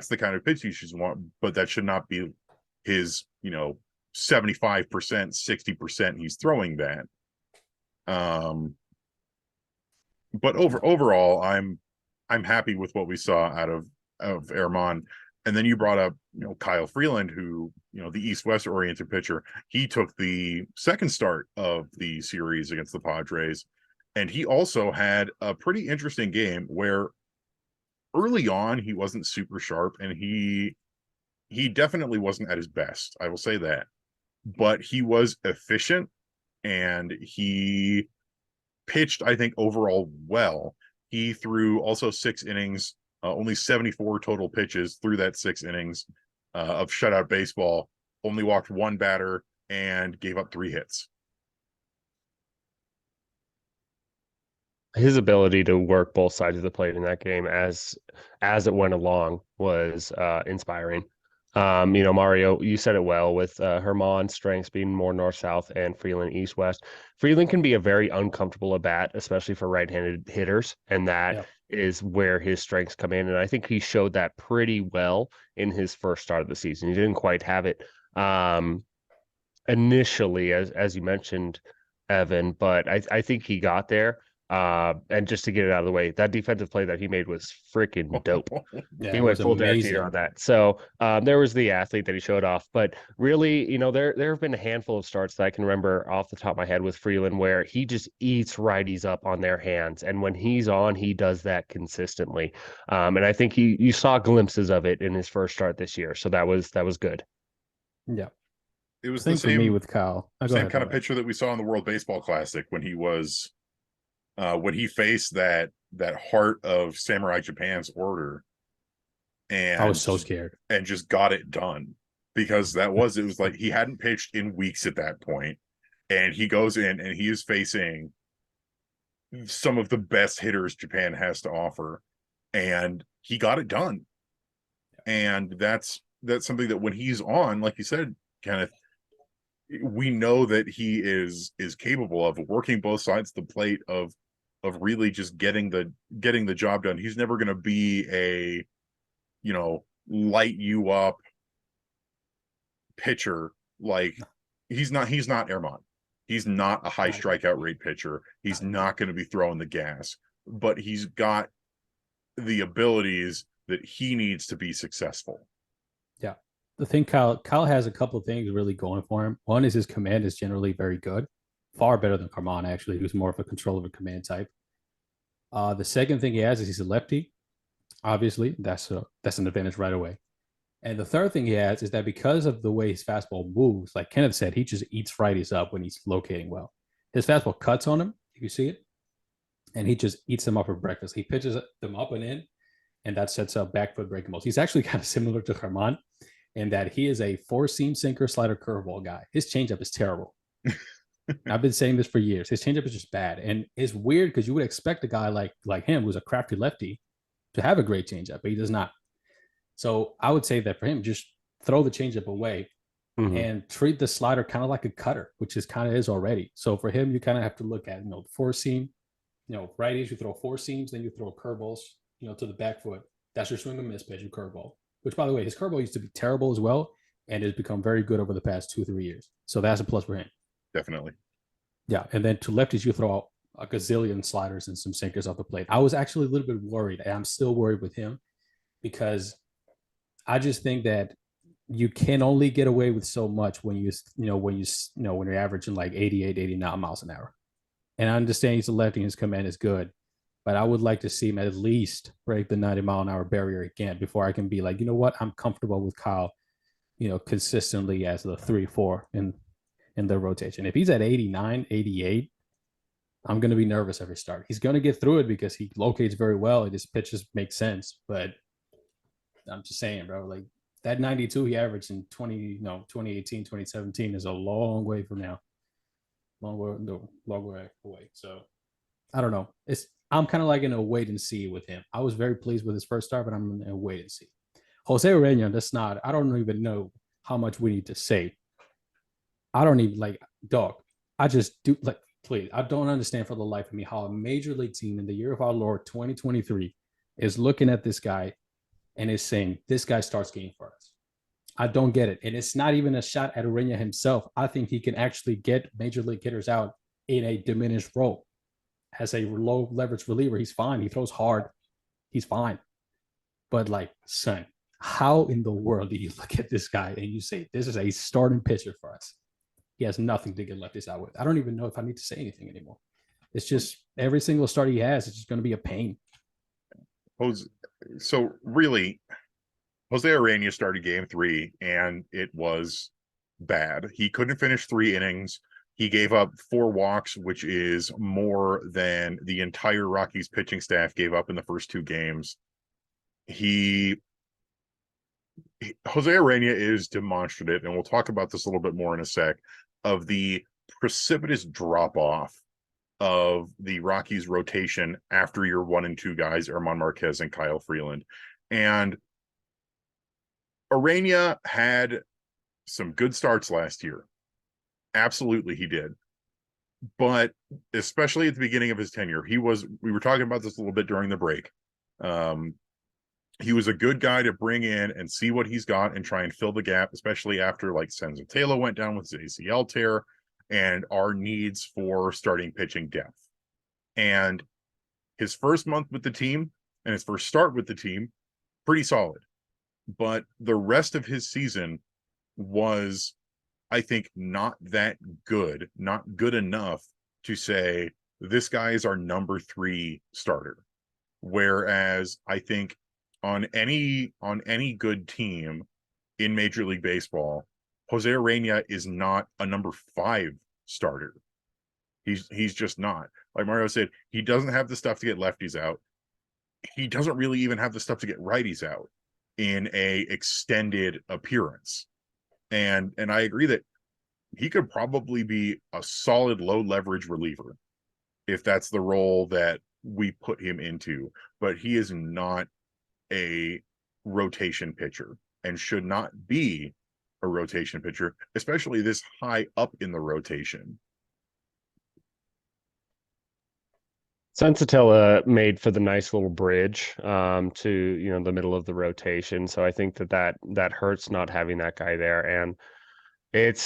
the kind of pitch you should want, but that should not be his, 75%, 60% he's throwing that. But overall, I'm happy with what we saw out of Germán. And then you brought up, Kyle Freeland, who, the east-west oriented pitcher. He took the second start of the series against the Padres, and he also had a pretty interesting game where early on he wasn't super sharp, and he definitely wasn't at his best. I will say that, but he was efficient, and he pitched, I think, overall well. He threw also 6 innings, only 74 total pitches through that 6 innings of shutout baseball, only walked 1 batter and gave up 3 hits. His ability to work both sides of the plate in that game as it went along was inspiring. Mario, you said it well with Germán's strengths being more north-south and Freeland east-west. Freeland can be a very uncomfortable at bat, especially for right-handed hitters, and that is where his strengths come in. And I think he showed that pretty well in his first start of the season. He didn't quite have it initially, as you mentioned, Evan, but I think he got there. And just to get it out of the way, that defensive play that he made was freaking dope. He went full amazing on that. So there was the athlete that he showed off, but really, there have been a handful of starts that I can remember off the top of my head with Freeland where he just eats righties up on their hands, and when he's on, he does that consistently. And I think you saw glimpses of it in his first start this year, so that was good. Yeah. It was the same for me with Kyle. Same kind of pitcher that we saw in the World Baseball Classic when he was. When he faced that heart of Samurai Japan's order, and I was so scared. and just got it done, because it was like he hadn't pitched in weeks at that point, and he goes in and he is facing some of the best hitters Japan has to offer, and he got it done. And that's something that when he's on, like you said, Kenneth, we know that he is capable of working both sides of the plate, of really just getting the job done. He's never going to be a, light you up pitcher. Like he's not Germán. He's not a high strikeout rate pitcher. He's not going to be throwing the gas, but he's got the abilities that he needs to be successful. Yeah. The thing, Kyle has a couple of things really going for him. One is his command is generally very good, far better than Germán, actually, who's more of a control of a command type. The second thing he has is he's a lefty. Obviously, that's an advantage right away. And the third thing he has is that because of the way his fastball moves, like Kenneth said, he just eats righties up when he's locating well. His fastball cuts on him, if you see it, and he just eats them up for breakfast. He pitches them up and in, and that sets up back foot breaking balls. He's actually kind of similar to Germán in that he is a four-seam sinker slider curveball guy. His changeup is terrible. I've been saying this for years. His changeup is just bad, and it's weird because you would expect a guy like him, who's a crafty lefty, to have a great changeup, but he does not. So I would say that for him, just throw the changeup away and treat the slider kind of like a cutter, which is kind of is already. So for him, you kind of have to look at four seam, righties. You throw four seams, then you throw curveballs, to the back foot. That's your swing and miss pitch, your curveball. Which, by the way, his curveball used to be terrible as well, and has become very good over the past 2-3 years. So that's a plus for him. Definitely. Yeah, and then to lefties, you throw out a gazillion sliders and some sinkers off the plate. I was actually a little bit worried, and I'm still worried with him because I just think that you can only get away with so much when you're averaging like 88, 89 miles an hour. And I understand he's a lefty and his command is good, but I would like to see him at least break the 90-mile-an-hour barrier again before I can be like, you know what, I'm comfortable with Kyle, consistently as the 3-4 in the rotation. If he's at 89, 88, I'm going to be nervous every start. He's going to get through it because he locates very well and his pitches make sense, but I'm just saying, bro, like that 92 he averaged in 2018, 2017 is a long way from now. Long way away. So I don't know. I'm kind of like in a wait and see with him. I was very pleased with his first start, but I'm in a wait and see. José Ureña, I don't even know how much we need to say. I don't even dog. I just do please. I don't understand for the life of me how a major league team in the year of our Lord 2023 is looking at this guy and is saying, this guy starts game for us. I don't get it. And it's not even a shot at Ureña himself. I think he can actually get major league hitters out in a diminished role. As a low leverage reliever, he's fine. He throws hard. He's fine. But son, how in the world do you look at this guy and you say, this is a starting pitcher for us? He has nothing to get lefties out with. I don't even know if I need to say anything anymore. It's just every single start he has, it's just going to be a pain. So really, José Ureña started game 3 and it was bad. He couldn't finish 3 innings. He gave up 4 walks, which is more than the entire Rockies pitching staff gave up in the first 2 games. José Ureña is demonstrative, and we'll talk about this a little bit more in a sec, of the precipitous drop-off of the Rockies rotation after your 1 and 2 guys, Germán Márquez and Kyle Freeland. And Ureña had some good starts last year. Absolutely, he did. But especially at the beginning of his tenure, we were talking about this a little bit during the break. He was a good guy to bring in and see what he's got and try and fill the gap, especially after Senzatela went down with his ACL tear and our needs for starting pitching depth. And his first month with the team and his first start with the team, pretty solid. But the rest of his season was, I think, not that good, not good enough to say this guy is our number 3 starter. Whereas I think on any good team in Major League Baseball, José Ureña is not a number 5 starter. He's just not. Like Mario said, he doesn't have the stuff to get lefties out. He doesn't really even have the stuff to get righties out. in a extended appearance. And I agree that he could probably be a solid low leverage reliever if that's the role that we put him into, but he is not a rotation pitcher and should not be a rotation pitcher, especially this high up in the rotation. Sensatella made for the nice little bridge to the middle of the rotation. So I think that hurts not having that guy there. And it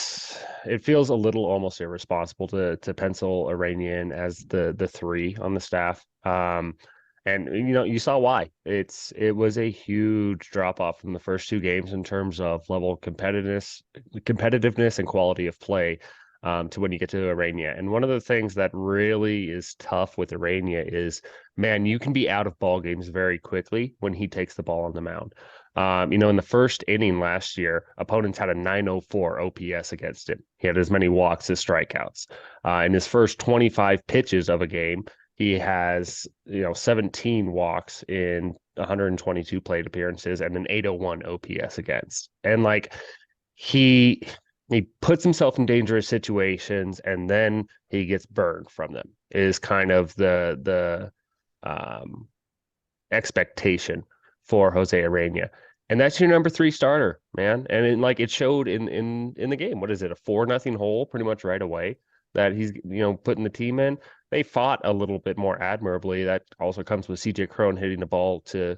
feels a little almost irresponsible to pencil Ureña in as the 3 on the staff. And you saw why. It was a huge drop off from the first 2 games in terms of level of competitiveness and quality of play to when you get to Ureña. And one of the things that really is tough with Ureña is, man, you can be out of ball games very quickly when he takes the ball on the mound. In the first inning last year, opponents had a 904 OPS against him. He had as many walks as strikeouts. In his first 25 pitches of a game, he has 17 walks in 122 plate appearances and an 801 OPS against. And he puts himself in dangerous situations and then he gets burned from them is kind of the expectation for José Ureña. And that's your number 3 starter, man. And it showed in the game. What is it? A 4-0 hole pretty much right away that he's, putting the team in. They fought a little bit more admirably. That also comes with CJ Cron hitting the ball to,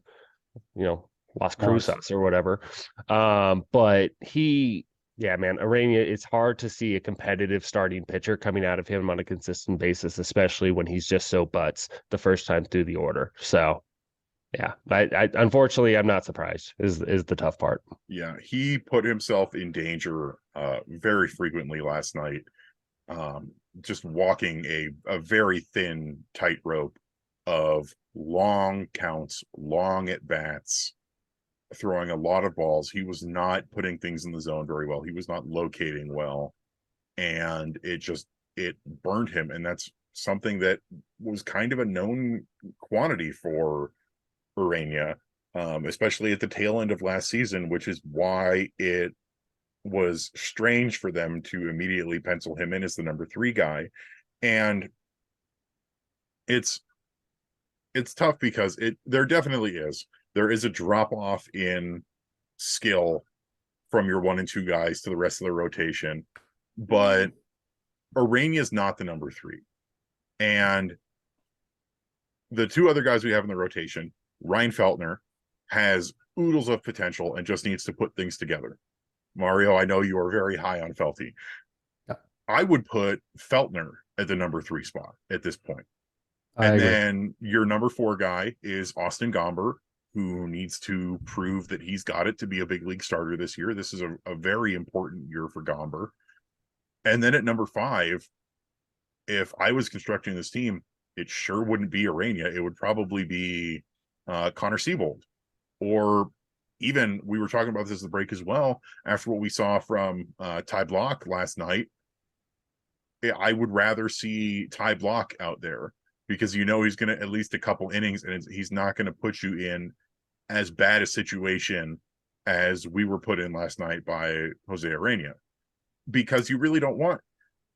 Las Cruces or whatever. But Ureña, it's hard to see a competitive starting pitcher coming out of him on a consistent basis, especially when he's just so butts the first time through the order. So, yeah, I unfortunately, I'm not surprised is the tough part. Yeah, he put himself in danger very frequently last night. Just walking a very thin tightrope of long counts, long at bats, throwing a lot of balls. He was not putting things in the zone very well. He was not locating well, and it burned him. And that's something that was kind of a known quantity for Ureña, especially at the tail end of last season, which is why it was strange for them to immediately pencil him in as the number 3 guy. And it's tough because there definitely is. There is a drop off in skill from your 1 and 2 guys to the rest of the rotation, but Ureña is not the number 3. And the 2 other guys we have in the rotation, Ryan Feltner has oodles of potential and just needs to put things together. Mario, I know you are very high on Felty. Yeah. I would put Feltner at the number 3 spot at this point. I agree. Then your number 4 guy is Austin Gomber, who needs to prove that he's got it to be a big league starter this year. This is a very important year for Gomber. And then at number 5, if I was constructing this team, it sure wouldn't be Ureña. It would probably be Connor Siebold, or even we were talking about this at the break as well. After what we saw from Ty Block last night, I would rather see Ty Block out there because he's going to at least a couple innings, and he's not going to put you in as bad a situation as we were put in last night by José Ureña, because you really don't want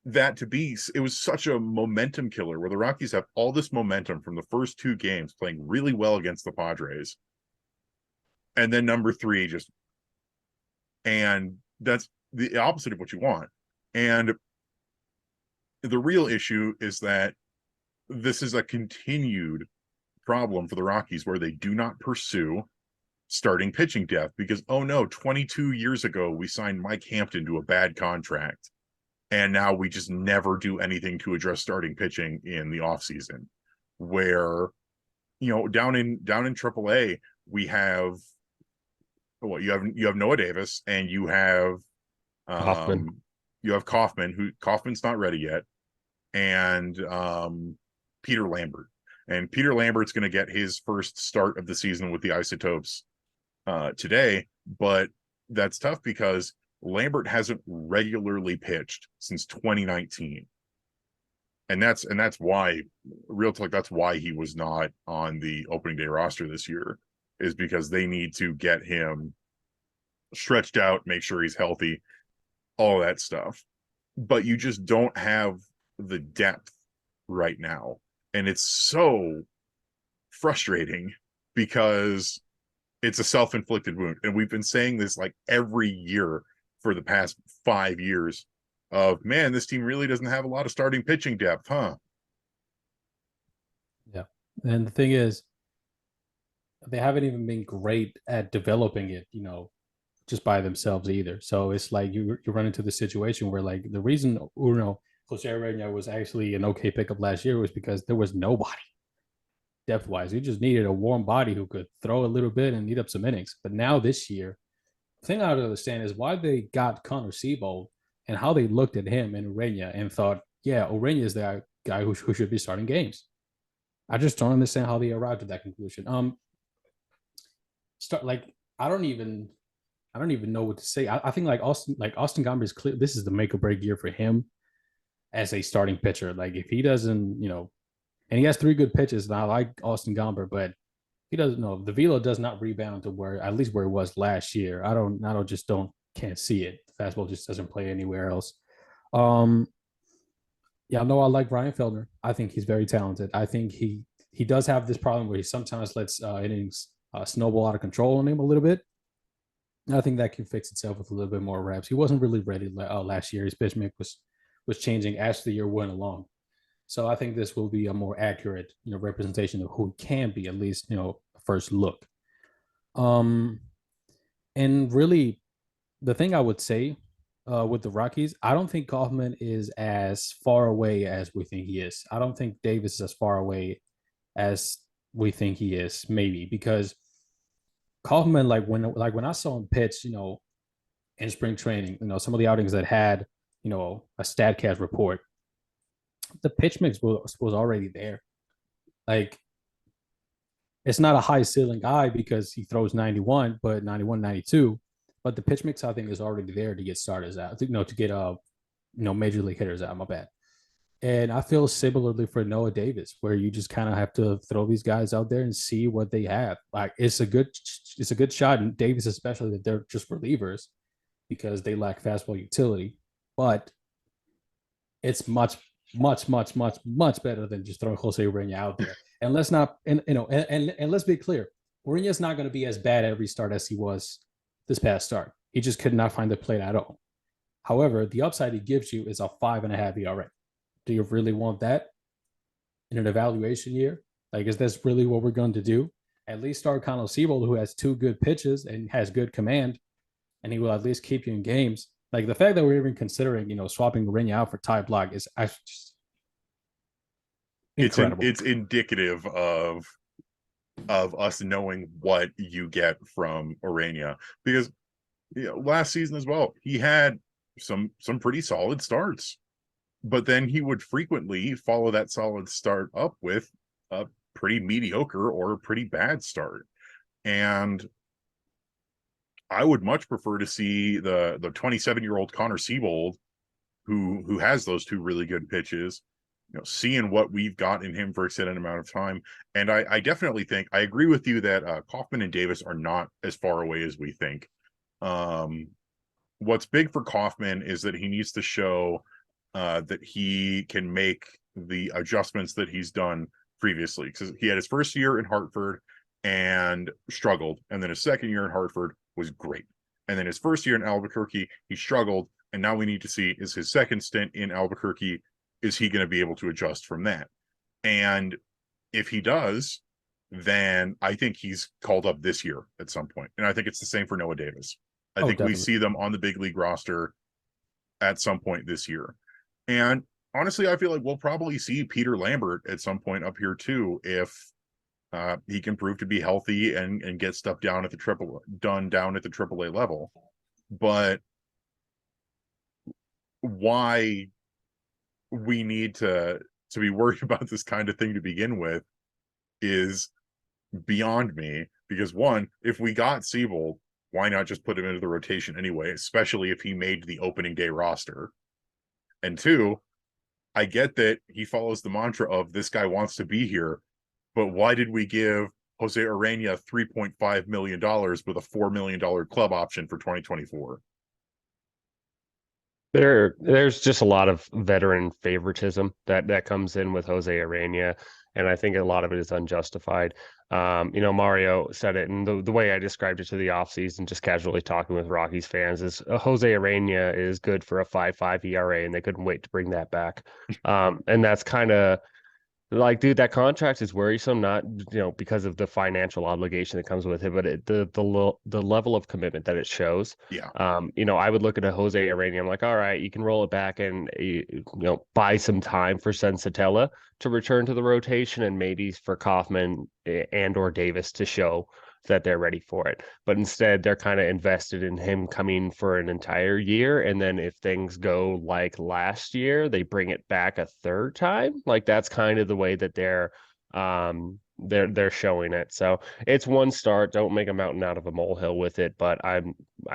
that to be. It was such a momentum killer where the Rockies have all this momentum from the first 2 games, playing really well against the Padres, and then number 3 and that's the opposite of what you want. And the real issue is that this is a continued problem for the Rockies where they do not pursue starting pitching depth because, 22 years ago, we signed Mike Hampton to a bad contract. And now we just never do anything to address starting pitching in the offseason, where, down in AAA, we have, you have Noah Davis and you have Kaufman. You have Kaufman's not ready yet, and Peter Lambert. And Peter Lambert's going to get his first start of the season with the Isotopes today, but that's tough because Lambert hasn't regularly pitched since 2019. And that's why, real talk, that's why he was not on the opening day roster this year, is because they need to get him stretched out, make sure he's healthy, all that stuff. But you just don't have the depth right now. And it's so frustrating because it's a self-inflicted wound. And we've been saying this like every year for the past 5 years of, man, this team really doesn't have a lot of starting pitching depth, huh? Yeah. And the thing is, they haven't even been great at developing it, just by themselves either. So it's like you run into the situation where, like, the reason José Ureña was actually an okay pickup last year was because there was nobody depth wise. You just needed a warm body who could throw a little bit and eat up some innings. But now this year, the thing I don't understand is why they got Connor Seabold and how they looked at him and Ureña and thought, yeah, Ureña is the guy who should be starting games. I just don't understand how they arrived at that conclusion. I don't even know what to say. I think Austin Gomber is clear. This is the make or break year for him as a starting pitcher. Like, if he doesn't, and he has 3 good pitches, and I like Austin Gomber, but he doesn't know. The velo does not rebound to where it was last year. Can't see it. The fastball just doesn't play anywhere else. Yeah, I like Ryan Feldner. I think he's very talented. I think he does have this problem where he sometimes lets innings snowball out of control on him a little bit. I think that can fix itself with a little bit more reps. He wasn't really ready last year. His pitch mix was changing as the year went along. So I think this will be a more accurate, representation of who he can be, at least, first look. And really, the thing I would say with the Rockies, I don't think Kaufman is as far away as we think he is. I don't think Davis is as far away as we think he is, maybe, because Kaufman, when I saw him pitch, in spring training, some of the outings that had, a StatCast report, the pitch mix was already there. Like, it's not a high ceiling guy because he throws 91, but 91, 92. But the pitch mix, I think, is already there to get starters out, to get major league hitters out. My bad. And I feel similarly for Noah Davis, where you just kind of have to throw these guys out there and see what they have. Like, it's a good shot, and Davis especially, that they're just relievers because they lack fastball utility. But it's much, much, much, much, much better than just throwing José Ureña out there. And let's not, and let's be clear, Ureña's not going to be as bad every start as he was this past start. He just could not find the plate at all. However, the upside he gives you is a 5.5 ERA. Do you really want that in an evaluation year? Like, is this really what we're going to do? At least start Connor Seabold, who has 2 good pitches and has good command, and he will at least keep you in games. Like, the fact that we're even considering, swapping Ureña out for Ty Blach is actually just incredible. It's indicative of us knowing what you get from Ureña, because last season as well, he had some pretty solid starts, but then he would frequently follow that solid start up with a pretty mediocre or a pretty bad start. And I would much prefer to see the 27-year-old Connor Seabold, who has those 2 really good pitches, seeing what we've got in him for extended amount of time. And I definitely think, I agree with you that Kaufman and Davis are not as far away as we think. What's big for Kaufman is that he needs to show that he can make the adjustments that he's done previously, because he had his first year in Hartford and struggled, and then his second year in Hartford was great, and then his first year in Albuquerque he struggled, and now we need to see, is his second stint in Albuquerque, is he going to be able to adjust from that? And if he does, then I think he's called up this year at some point. And I think it's the same for Noah Davis. I think definitely. We see them on the big league roster at some point this year. And honestly, I feel like we'll probably see Peter Lambert at some point up here too, if he can prove to be healthy and get stuff down at the AAA level. But why we need to be worried about this kind of thing to begin with is beyond me, because one, if we got Seabold, why not just put him into the rotation anyway, especially if he made the opening day roster? And two, I get that he follows the mantra of this guy wants to be here, but why did we give Jose Ureña $3.5 million with a $4 million club option for 2024. There's just a lot of veteran favoritism that comes in with Jose Ureña, and I think a lot of it is unjustified. Mario said it, and the way I described it to the offseason, just casually talking with Rockies fans, is Jose Ureña is good for a 5.5 ERA, and they couldn't wait to bring that back. And that's kind of like, dude, that contract is worrisome, not because of the financial obligation that comes with it, but the level of commitment that it shows. Yeah. I would look at a Jose Ureña, I'm like, all right, you can roll it back and buy some time for Sensatella to return to the rotation, and maybe for Kaufman and or Davis to show that they're ready for it. But instead, they're kind of invested in him coming for an entire year, and then if things go like last year, they bring it back a third time. Like, that's kind of the way that they're showing it. So it's one start. Don't make a mountain out of a molehill with it. But I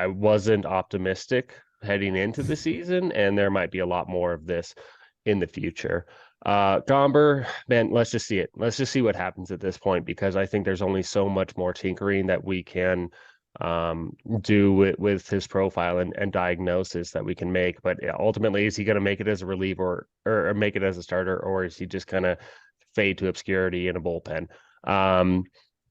wasn't optimistic heading into the season, and there might be a lot more of this in the future. Gomber, man, let's just see it. Let's just see what happens at this point, because I think there's only so much more tinkering that we can do with his profile and diagnosis that we can make. But ultimately, is he going to make it as a reliever or make it as a starter, or is he just going to fade to obscurity in a bullpen?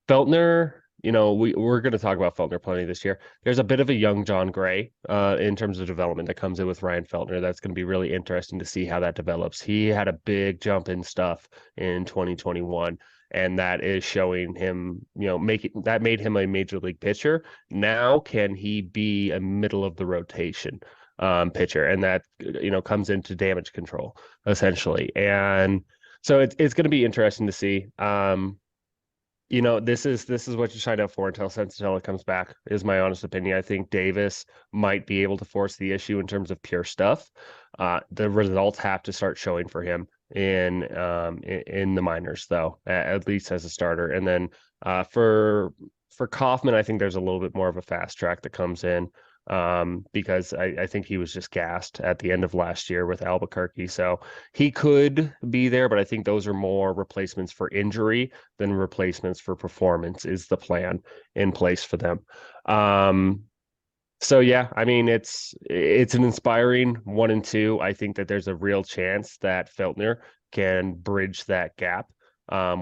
Feltner, we're going to talk about Feltner plenty this year. There's a bit of a young John Gray in terms of development that comes in with Ryan Feltner. That's going to be really interesting to see how that develops. He had a big jump in stuff in 2021, and that is showing him, that made him a major league pitcher. Now, can he be a middle of the rotation pitcher? And that, comes into damage control, essentially. And so it's going to be interesting to see. This is what you signed up for until Sensatella comes back, is my honest opinion. I think Davis might be able to force the issue in terms of pure stuff. The results have to start showing for him in the minors, though, at least as a starter. And then for Kaufman, I think there's a little bit more of a fast track that comes in, because I think he was just gassed at the end of last year with Albuquerque. So he could be there, but I think those are more replacements for injury than replacements for performance, is the plan in place for them. So yeah, I mean, it's an inspiring 1 and 2. I think that there's a real chance that Feltner can bridge that gap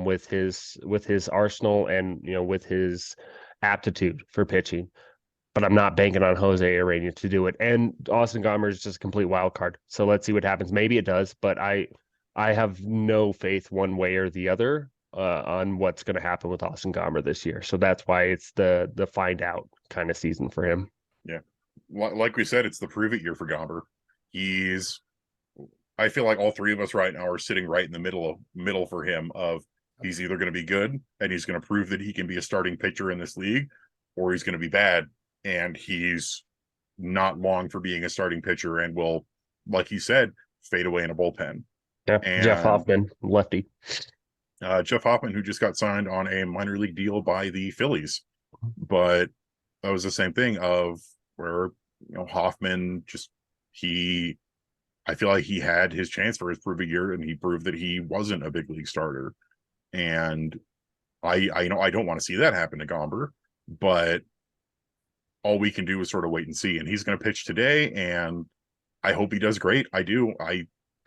with his arsenal and with his aptitude for pitching. But I'm not banking on Jose Ureña to do it. And Austin Gomber is just a complete wild card. So let's see what happens. Maybe it does, but I have no faith one way or the other on what's going to happen with Austin Gomber this year. So that's why it's the find out kind of season for him. Yeah. Like we said, it's the prove it year for Gomber. I feel like all three of us right now are sitting right in the middle for him of, he's either going to be good and he's going to prove that he can be a starting pitcher in this league, or he's going to be bad and he's not long for being a starting pitcher and will, like he said, fade away in a bullpen. Yeah, and Jeff Hoffman, lefty. Jeff Hoffman, who just got signed on a minor league deal by the Phillies. But that was the same thing of where, Hoffman I feel like he had his chance for his prove a year, and he proved that he wasn't a big league starter. And I don't want to see that happen to Gomber, but all we can do is sort of wait and see. And he's going to pitch today, and I hope he does great. I do. I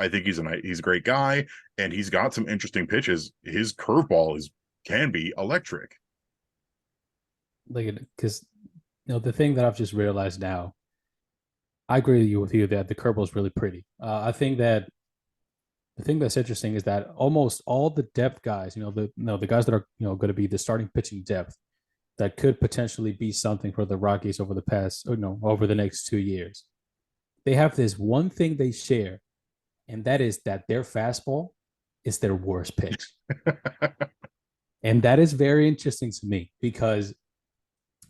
think he's a great guy, and he's got some interesting pitches. His curveball can be electric. Because the thing that I've just realized now, I agree with you that the curveball is really pretty. I think that the thing that's interesting is that almost all the depth guys, the guys that are going to be the starting pitching depth, that could potentially be something for the Rockies over the next 2 years. They have this one thing they share, and that is that their fastball is their worst pitch. And that is very interesting to me, because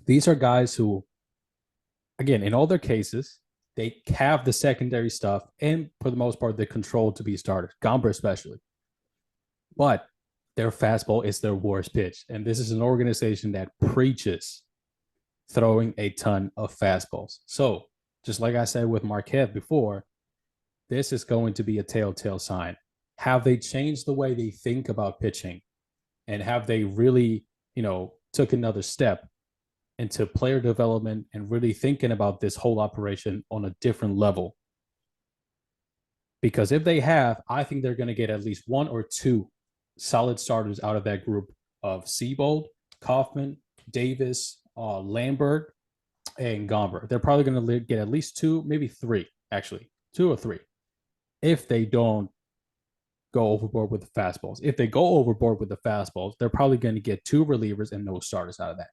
these are guys who, again, in all their cases, they have the secondary stuff and, for the most part, the control to be started, Gomber especially. But their fastball is their worst pitch. And this is an organization that preaches throwing a ton of fastballs. So, just like I said with Márquez before, this is going to be a telltale sign. Have they changed the way they think about pitching? And have they really, took another step into player development and really thinking about this whole operation on a different level. Because if they have, I think they're going to get at least one or two solid starters out of that group of Seabold, Kaufman, Davis, Lambert, and Gomber. They're probably going to get at least two, maybe three, actually, 2 or 3. If they don't go overboard with the fastballs. If they go overboard with the fastballs, they're probably going to get 2 relievers and no starters out of that.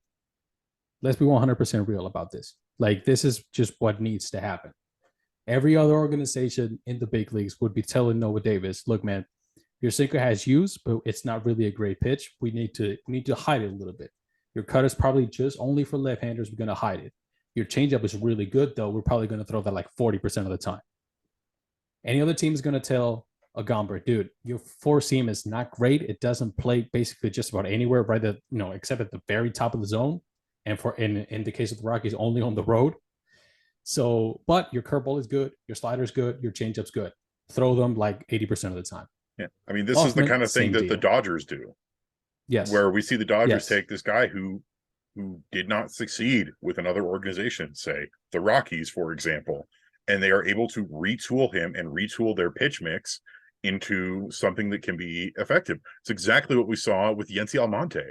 Let's be 100% real about this. Like, this is just what needs to happen. Every other organization in the big leagues would be telling Noah Davis, look, man, your sinker has use, but it's not really a great pitch. We need to hide it a little bit. Your cut is probably just only for left-handers. We're going to hide it. Your changeup is really good, though. We're probably going to throw that like 40% of the time. Any other team is going to tell a Gomber, dude, your 4-seam is not great. It doesn't play basically just about anywhere, right? Except at the very top of the zone. And in the case of the Rockies, only on the road. So, but your curveball is good, your slider's good, your changeup's good. Throw them like 80% of the time. Yeah. I mean, this is the kind of thing that the Dodgers do. Yes. Where we see the Dodgers take this guy who did not succeed with another organization, say the Rockies, for example, and they are able to retool him and retool their pitch mix into something that can be effective. It's exactly what we saw with Yency Almonte.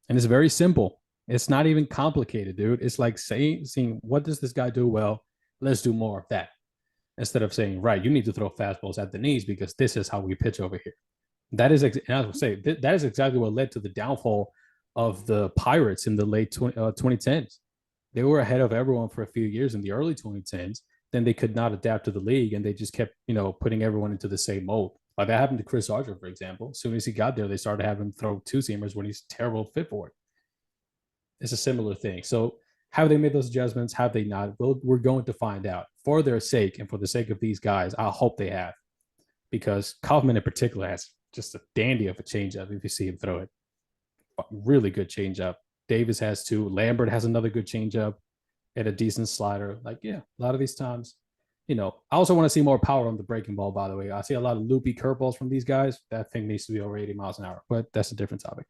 And it's very simple. It's not even complicated, dude. It's like seeing what does this guy do well? Let's do more of that. Instead of saying, right, you need to throw fastballs at the knees because this is how we pitch over here. That is, and I would say, that is exactly what led to the downfall of the Pirates in the late 2010s. They were ahead of everyone for a few years in the early 2010s. Then they could not adapt to the league, and they just kept, putting everyone into the same mold. Like that happened to Chris Archer, for example. As soon as he got there, they started having him throw 2-seamers when he's terrible fit for it. It's a similar thing. So have they made those adjustments? Have they not? We're going to find out. For their sake and for the sake of these guys, I hope they have. Because Kaufman in particular has just a dandy of a changeup if you see him throw it. Really good changeup. Davis has 2. Lambert has another good changeup and a decent slider. Like, yeah, a lot of these times, I also want to see more power on the breaking ball, by the way. I see a lot of loopy curveballs from these guys. That thing needs to be over 80 miles an hour, but that's a different topic.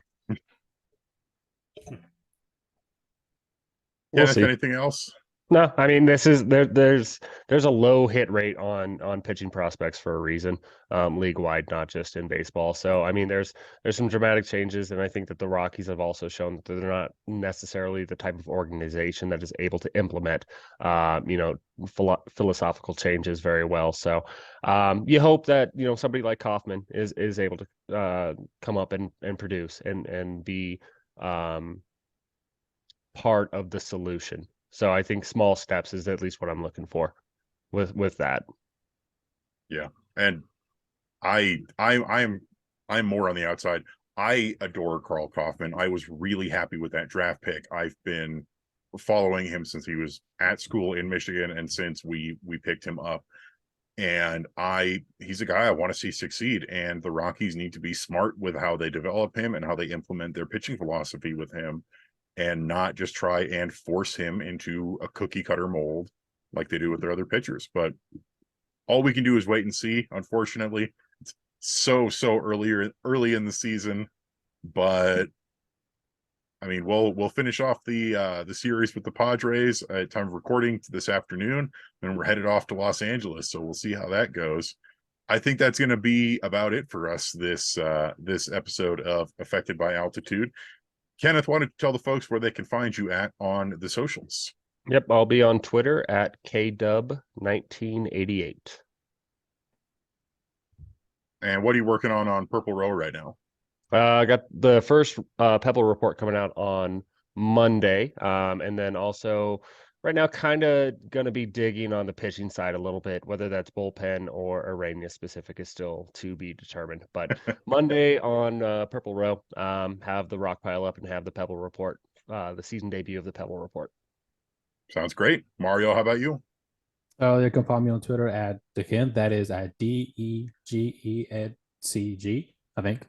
Kenneth, anything else? No, I mean, this is there's a low hit rate on pitching prospects for a reason, league wide, not just in baseball. So I mean, there's some dramatic changes, and I think that the Rockies have also shown that they're not necessarily the type of organization that is able to implement, philosophical changes very well. So you hope that somebody like Kaufman is able to come up and produce and be part of the solution. So I think small steps is at least what I'm looking for with that. Yeah. And I'm more on the outside. I adore Carl Kaufman. I was really happy with that draft pick. I've been following him since he was at school in Michigan and since we picked him up. And he's a guy I want to see succeed. And the Rockies need to be smart with how they develop him and how they implement their pitching philosophy with him, and not just try and force him into a cookie cutter mold like they do with their other pitchers. But all we can do is wait and see. Unfortunately, it's so early in the season, but I mean, we'll finish off the series with the Padres at time of recording this afternoon, and we're headed off to Los Angeles. So we'll see how that goes. I think that's going to be about it for us this episode of Affected by Altitude. Kenneth, why don't you tell the folks where they can find you at on the socials? Yep, I'll be on Twitter at KDub1988. And what are you working on Purple Row right now? I got the first Pebble report coming out on Monday, and then also right now kind of going to be digging on the pitching side a little bit. Whether that's bullpen or Ureña specific is still to be determined. But Monday on Purple Row, have the rock pile up and have the Pebble report, the season debut of the Pebble report. Sounds great. Mario, how about you? You can find me on Twitter at Degenc. That is at DEGENCG, I think.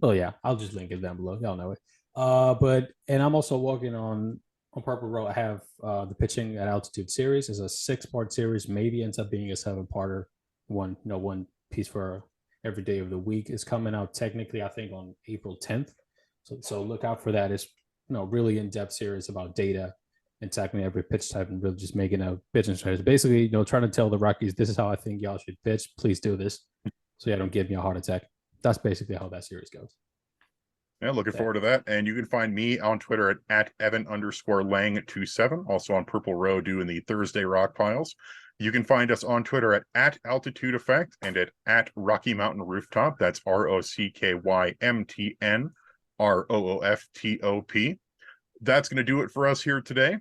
Oh yeah, I'll just link it down below. Y'all know it. And I'm also working on Purple Row. I have the Pitching at Altitude series. It's a 6-part series. Maybe ends up being a 7-parter. One piece for every day of the week. Is coming out technically, I think, on April 10th. So look out for that. It's really in-depth series about data and tackling every pitch type and really just making a pitching strategy. Basically, trying to tell the Rockies, this is how I think y'all should pitch. Please do this. So yeah, don't give me a heart attack. That's basically how that series goes. Yeah, looking forward to that. And you can find me on Twitter at Evan_Lang27, also on Purple Row doing the Thursday Rock Piles. You can find us on Twitter at Altitude Effect and at Rocky Mountain Rooftop. That's ROCKYMTNROOFTOP. That's going to do it for us here today.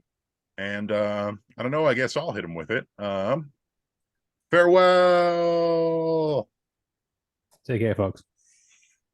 And I don't know, I guess I'll hit him with it. Farewell. Take care, folks.